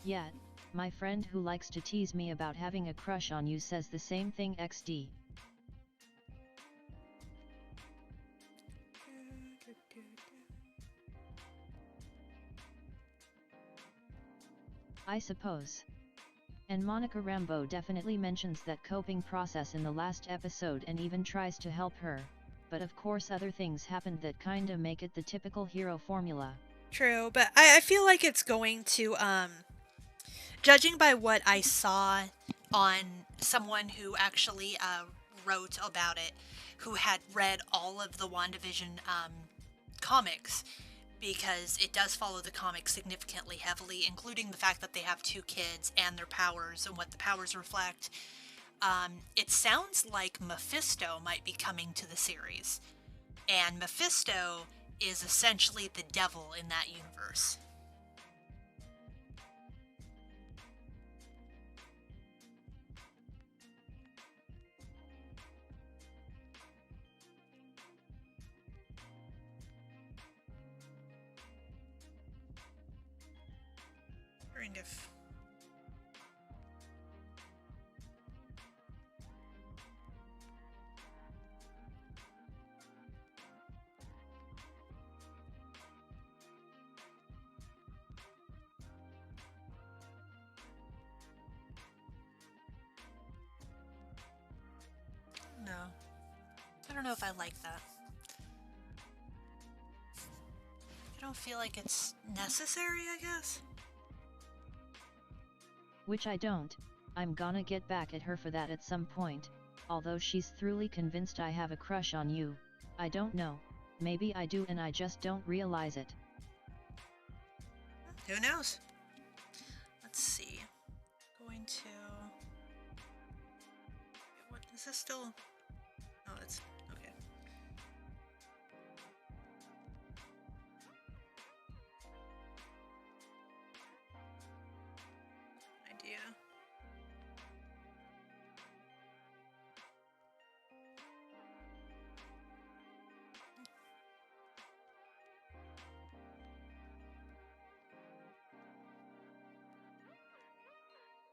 Yet, my friend who likes to tease me about having a crush on you says the same thing XD. I suppose. And Monica Rambeau definitely mentions that coping process in the last episode and even tries to help her, but of course other things happened that kinda make it the typical hero formula. True, but I feel like it's going to, judging by what I saw on someone who actually wrote about it, who had read all of the WandaVision comics, because it does follow the comics significantly heavily, including the fact that they have 2 kids and their powers and what the powers reflect. It sounds like Mephisto might be coming to the series, and Mephisto is essentially the devil in that universe. Wondering if no. I don't know if I like that. I don't feel like it's necessary, I guess. Which I don't. I'm gonna get back at her for that at some point, although she's thoroughly convinced I have a crush on you. I don't know, maybe I do and I just don't realize it. Who knows? Let's see. Going to... What is this still? Oh, it's... Okay. Idea.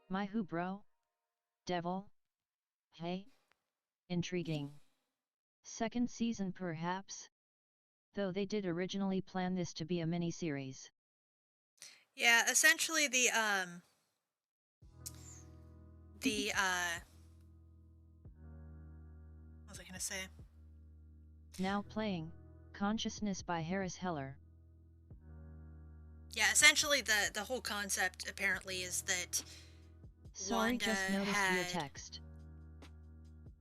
My who bro? Devil? Hey? Intriguing. Second season perhaps? Though they did originally plan this to be a mini-series. Yeah, essentially what was I gonna say? Now playing, Consciousness by Harris Heller. Yeah, essentially the whole concept apparently is that Sorry, Wanda just noticed had... your text.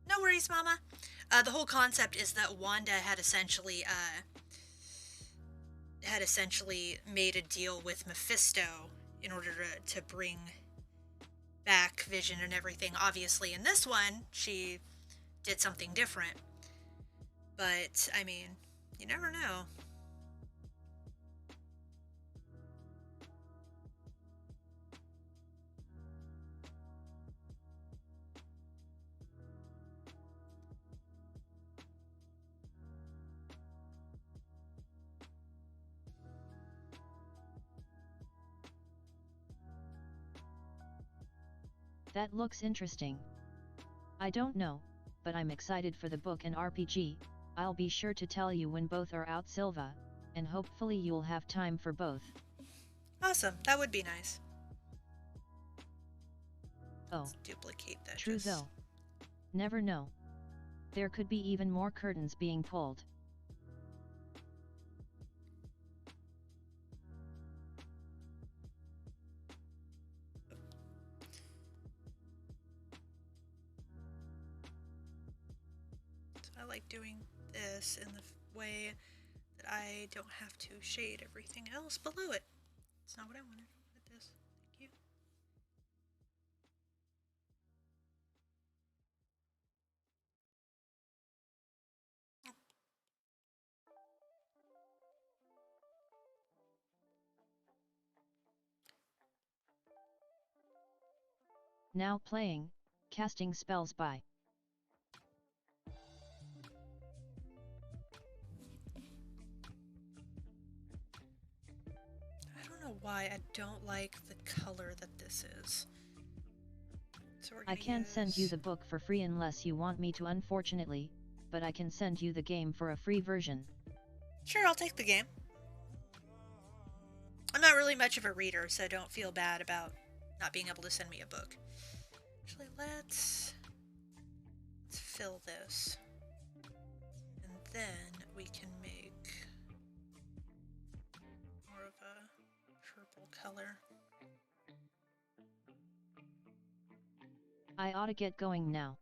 No worries, Mama. The whole concept is that Wanda had essentially made a deal with Mephisto in order to bring back Vision and everything. Obviously, in this one, she did something different. But, I mean, you never know. That looks interesting. I don't know, but I'm excited for the book and RPG. I'll be sure to tell you when both are out, Silva, and hopefully you'll have time for both. Awesome, that would be nice. Oh, let's duplicate that. True though. Never know. There could be even more curtains being pulled. So I like doing this in the way that I don't have to shade everything else below it. It's not what I wanted with this. Thank you. Now playing, casting spells by. I don't know why I don't like the color that this is. So I can't send you the book for free unless you want me to, unfortunately, but I can send you the game for a free version. Sure, I'll take the game. I'm not really much of a reader, so don't feel bad about not being able to send me a book. Actually, let's fill this. And then we can make more of a purple color. I ought to get going now.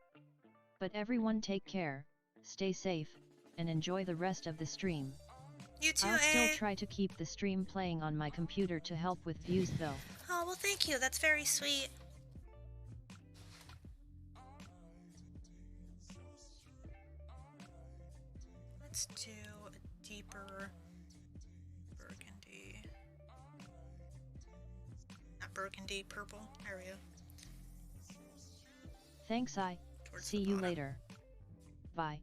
But everyone take care, stay safe, and enjoy the rest of the stream. You too, I'll still try to keep the stream playing on my computer to help with views though. Oh, well thank you, that's very sweet. Let's do a deeper burgundy. Not burgundy, purple. There we go. Thanks, see you later. Bye.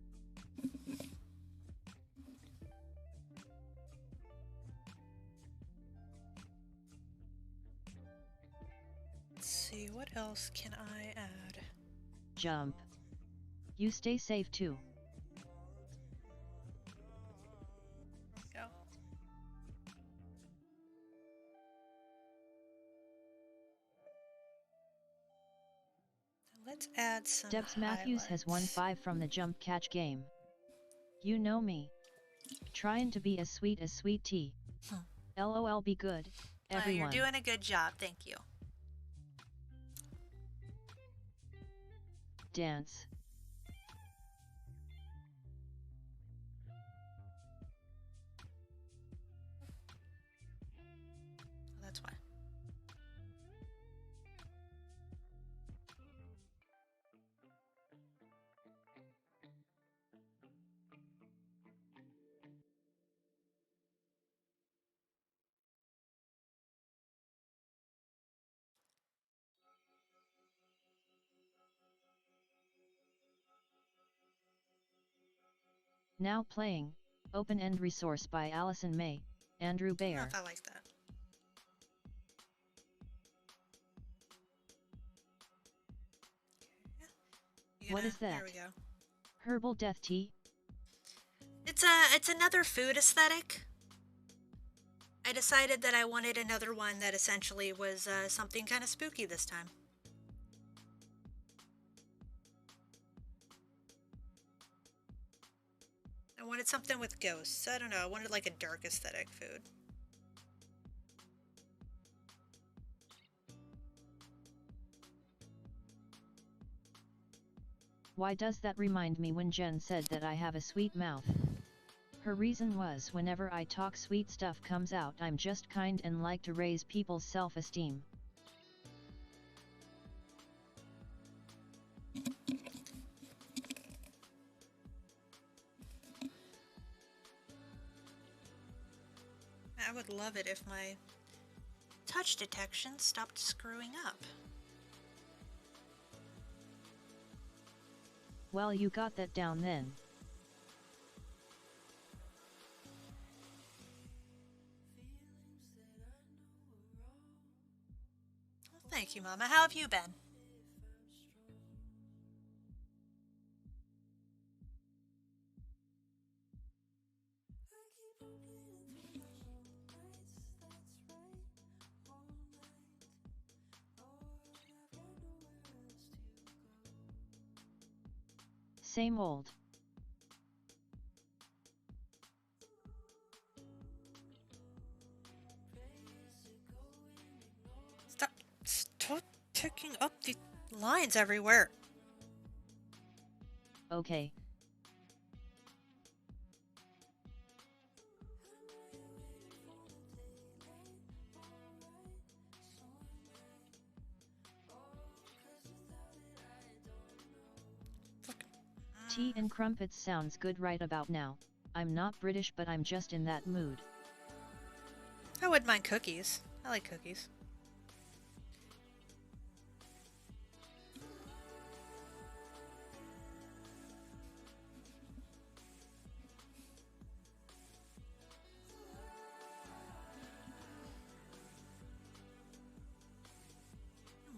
Let's see, what else can I add? Jump. You stay safe too. Go. Let's add some Debs Matthews has won 5 from the jump catch game. You know me. Trying to be as sweet tea. LOL, be good, everyone. You're doing a good job, thank you. Dance. That's why. Now playing, Open-End Resource by Allison May, Andrew Bayer. I don't know if I like that. What is that? There we go. Herbal death tea? It's another food aesthetic. I decided that I wanted another one that essentially was something kind of spooky this time. I wanted something with ghosts. I don't know. I wanted like a dark aesthetic food. Why does that remind me when Jen said that I have a sweet mouth? Her reason was whenever I talk sweet stuff comes out, I'm just kind and like to raise people's self-esteem. I would love it if my touch detection stopped screwing up. Well, you got that down then. Well, thank you, Mama. How have you been? Same old. Stop picking up the lines everywhere. Okay. Tea and crumpets sounds good right about now. I'm not British, but I'm just in that mood. I wouldn't mind cookies. I like cookies.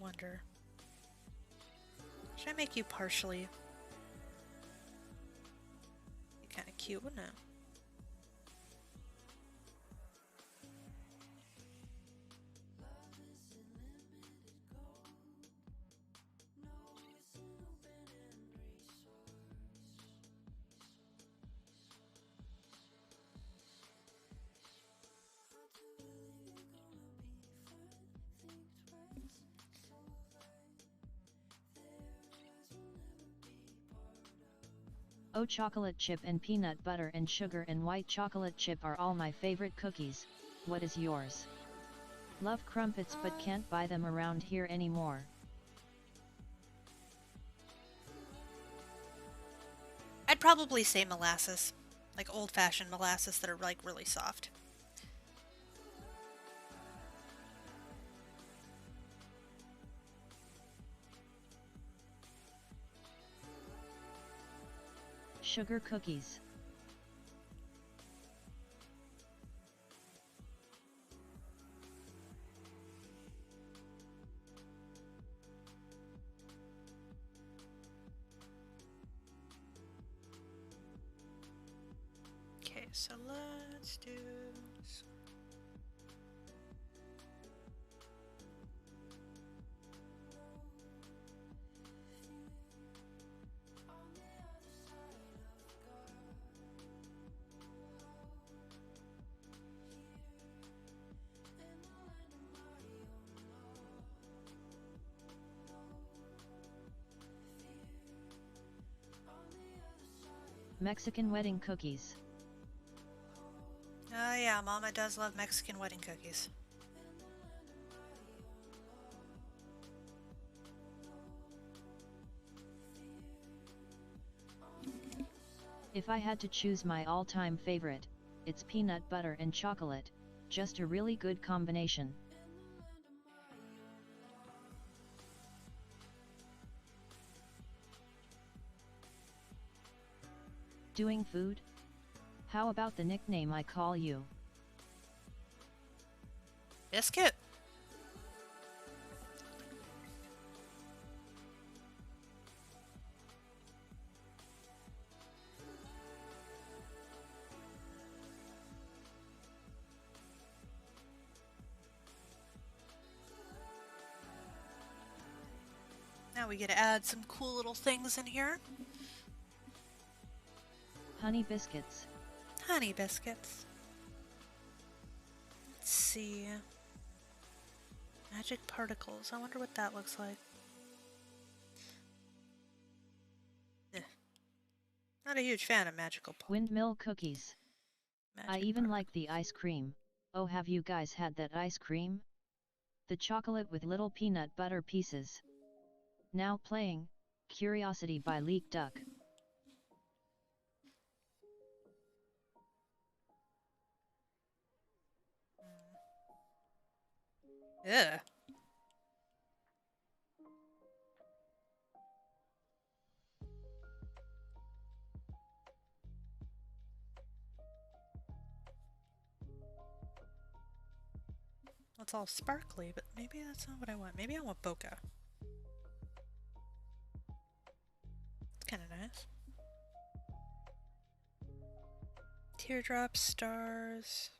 wonder. Should I make you partially? Be kind of cute, wouldn't it? Oh, chocolate chip and peanut butter and sugar and white chocolate chip are all my favorite cookies. What is yours? Love crumpets but can't buy them around here anymore. I'd probably say molasses. Like old-fashioned molasses that are like really soft. Sugar cookies. Okay, so let's do this. Mexican wedding cookies. Oh yeah, Mama does love Mexican wedding cookies. If I had to choose my all-time favorite, it's peanut butter and chocolate, just a really good combination. Doing food? How about the nickname I call you? Biscuit. Now we get to add some cool little things in here. Honey biscuits. Honey biscuits. Let's see. Magic particles. I wonder what that looks like. Not a huge fan of magical Windmill cookies. I even like the ice cream. Oh, have you guys had that ice cream? The chocolate with little peanut butter pieces. Now playing, Curiosity by Leak Duck. Ugh. It's all sparkly, but maybe that's not what I want. Maybe I want bokeh. It's kind of nice. Teardrops, stars.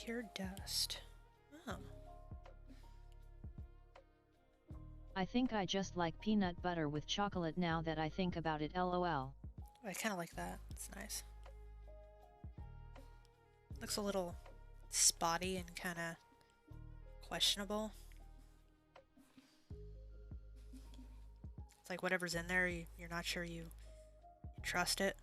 Pure dust. Oh. I think I just like peanut butter with chocolate now that I think about it, lol. I kind of like that. It's nice. Looks a little spotty and kind of questionable. It's like whatever's in there, you're not sure you trust it.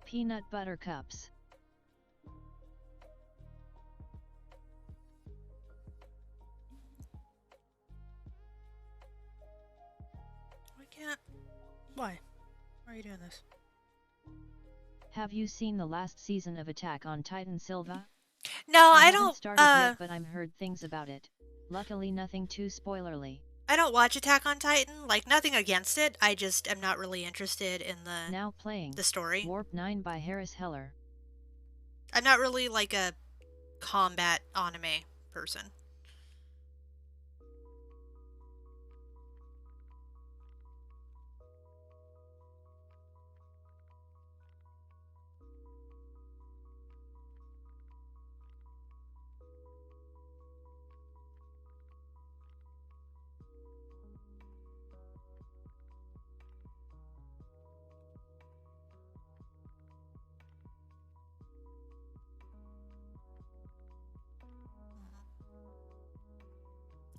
Peanut butter cups. Why? Why are you doing this? Have you seen the last season of Attack on Titan, Silva? No, I haven't don't, started yet, but I'm heard things about it. Luckily nothing too spoilerly. I don't watch Attack on Titan, like, nothing against it, I just am not really interested in Now playing the story. Warp 9 by Harris Heller. I'm not really, like, a combat anime person.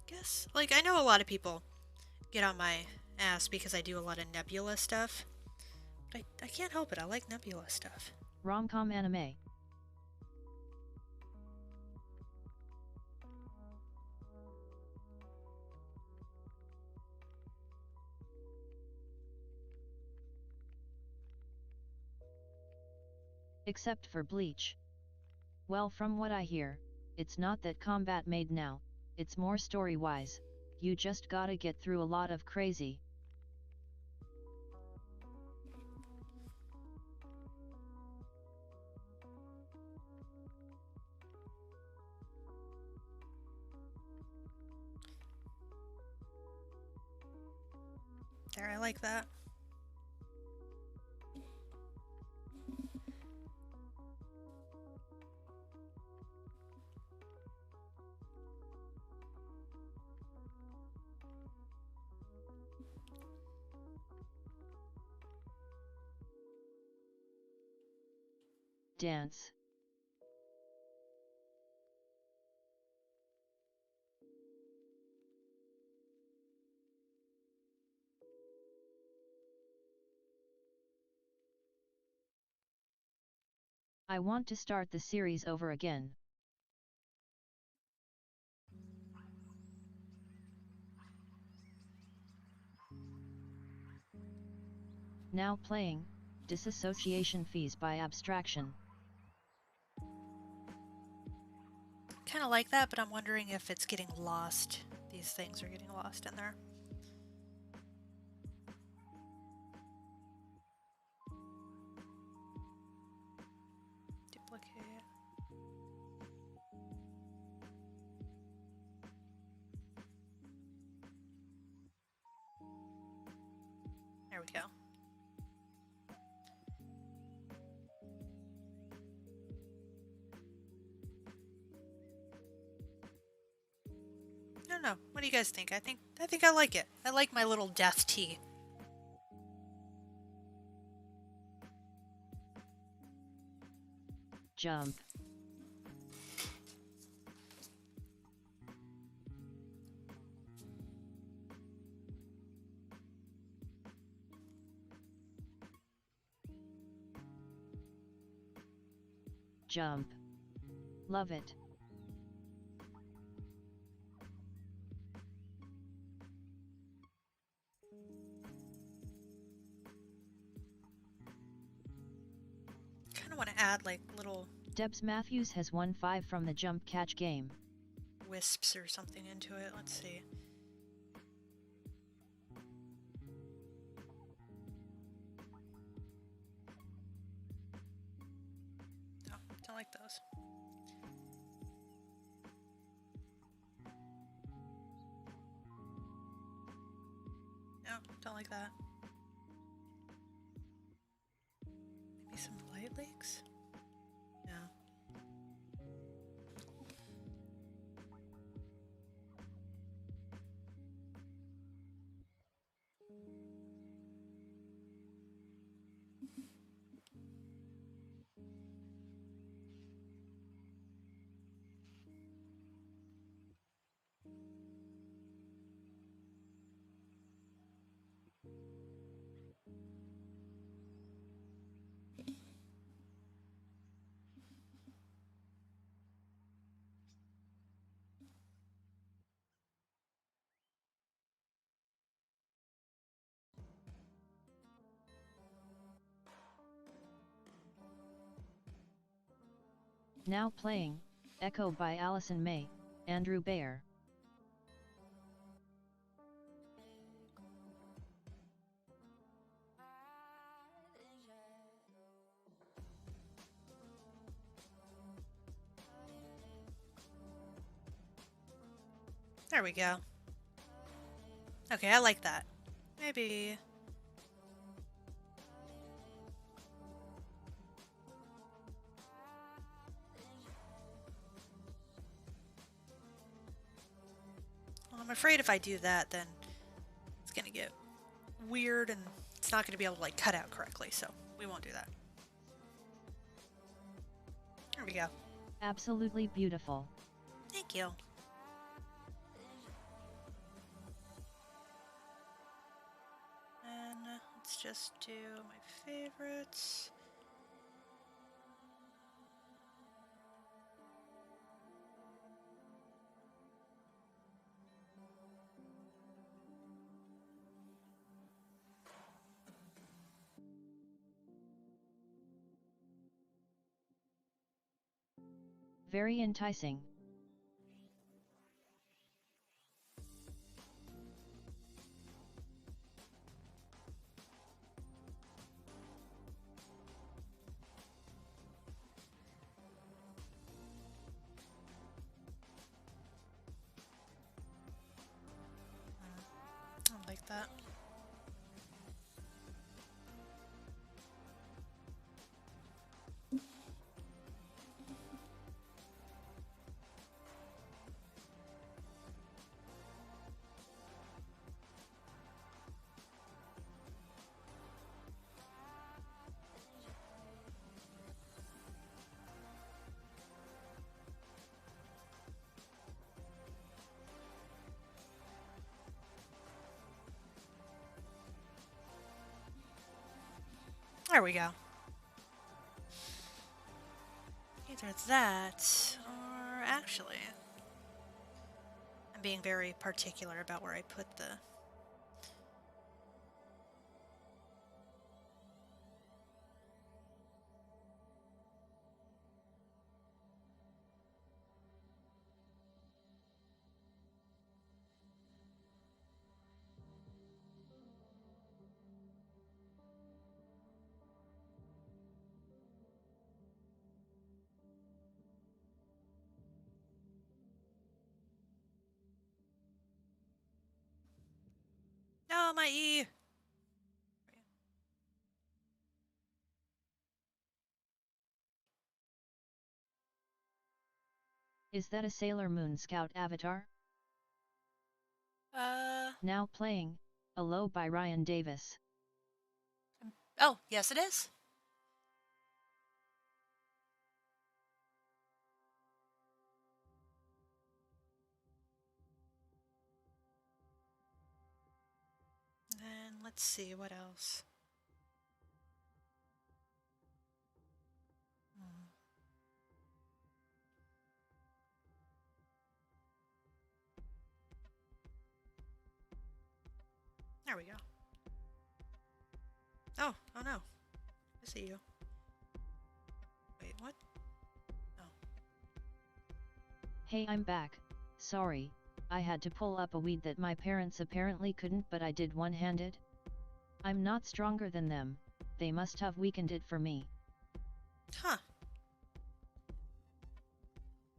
Guess, like, I know a lot of people get on my ass because I do a lot of Nebula stuff. But I can't help it, I like Nebula stuff. Rom-com anime. Except for Bleach. Well, from what I hear, it's not that combat made now, it's more story-wise, you just gotta get through a lot of crazy. There, I like that. Dance. I want to start the series over again. Now playing Disassociation Fees by Abstraction. Kind of like that, but I'm wondering if it's getting lost. These things are getting lost in there. Duplicate. There we go. I don't know. What do you guys think? I think I like it. I like my little death tea. Jump. Jump. Love it. Kind of want to add like little Debs Matthews has won 5 from the jump catch game. wisps or something into it. Let's see. No, don't like those. No, don't like that. Maybe some light leaks? No. Now playing, Echo by Allison May, Andrew Bayer. There we go. Okay, I like that. Maybe... Well, I'm afraid if I do that, then it's gonna get weird and it's not gonna be able to like cut out correctly, so we won't do that. There we go. Absolutely beautiful. Thank you. And let's just do my favorites. Very enticing. I like that. There we go. Either that, or actually, I'm being very particular about where I put the... No, my E! Is that a Sailor Moon Scout avatar? Now playing, Allo by Ryan Davis. Oh, yes it is. And let's see, what else? There we go. Oh no. I see you. Wait, what? Oh. Hey, I'm back. Sorry, I had to pull up a weed that my parents apparently couldn't, but I did one-handed. I'm not stronger than them, they must have weakened it for me. Huh.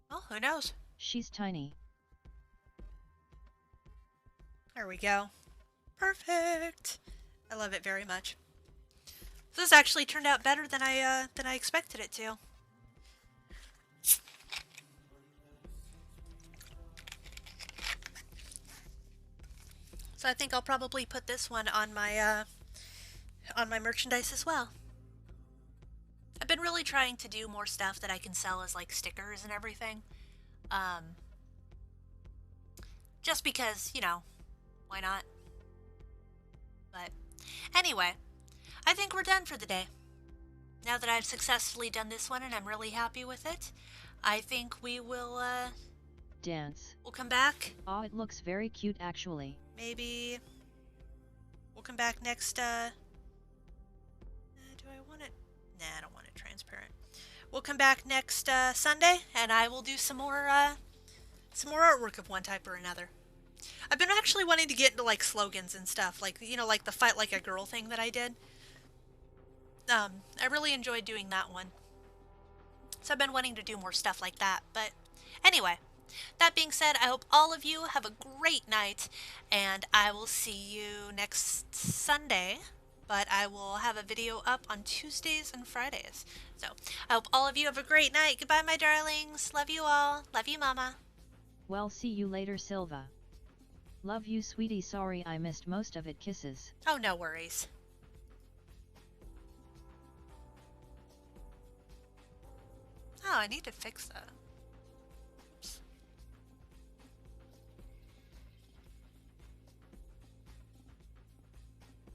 Well, who knows? She's tiny. There we go. Perfect. I love it very much. This actually turned out better than I expected it to. So I think I'll probably put this one on my merchandise as well. I've been really trying to do more stuff that I can sell as like stickers and everything. Just because, you know, why not? But anyway, I think we're done for the day. Now that I've successfully done this one and I'm really happy with it, I think we will, dance. We'll come back. Oh, it looks very cute actually. Maybe we'll come back next, do I want it? Nah, I don't want it transparent. we'll come back next Sunday, and I will do some more artwork of one type or another. I've been actually wanting to get into like slogans and stuff, like like the Fight Like a Girl thing that I did. I really enjoyed doing that one. So I've been wanting to do more stuff like that. But anyway, that being said, I hope all of you have a great night, and I will see you next Sunday. But I will have a video up on Tuesdays and Fridays. So I hope all of you have a great night. Goodbye, my darlings. Love you all. Love you, Mama. Well, see you later, Silva. Love you, sweetie. Sorry I missed most of it. Kisses. Oh, no worries. Oh, I need to fix that.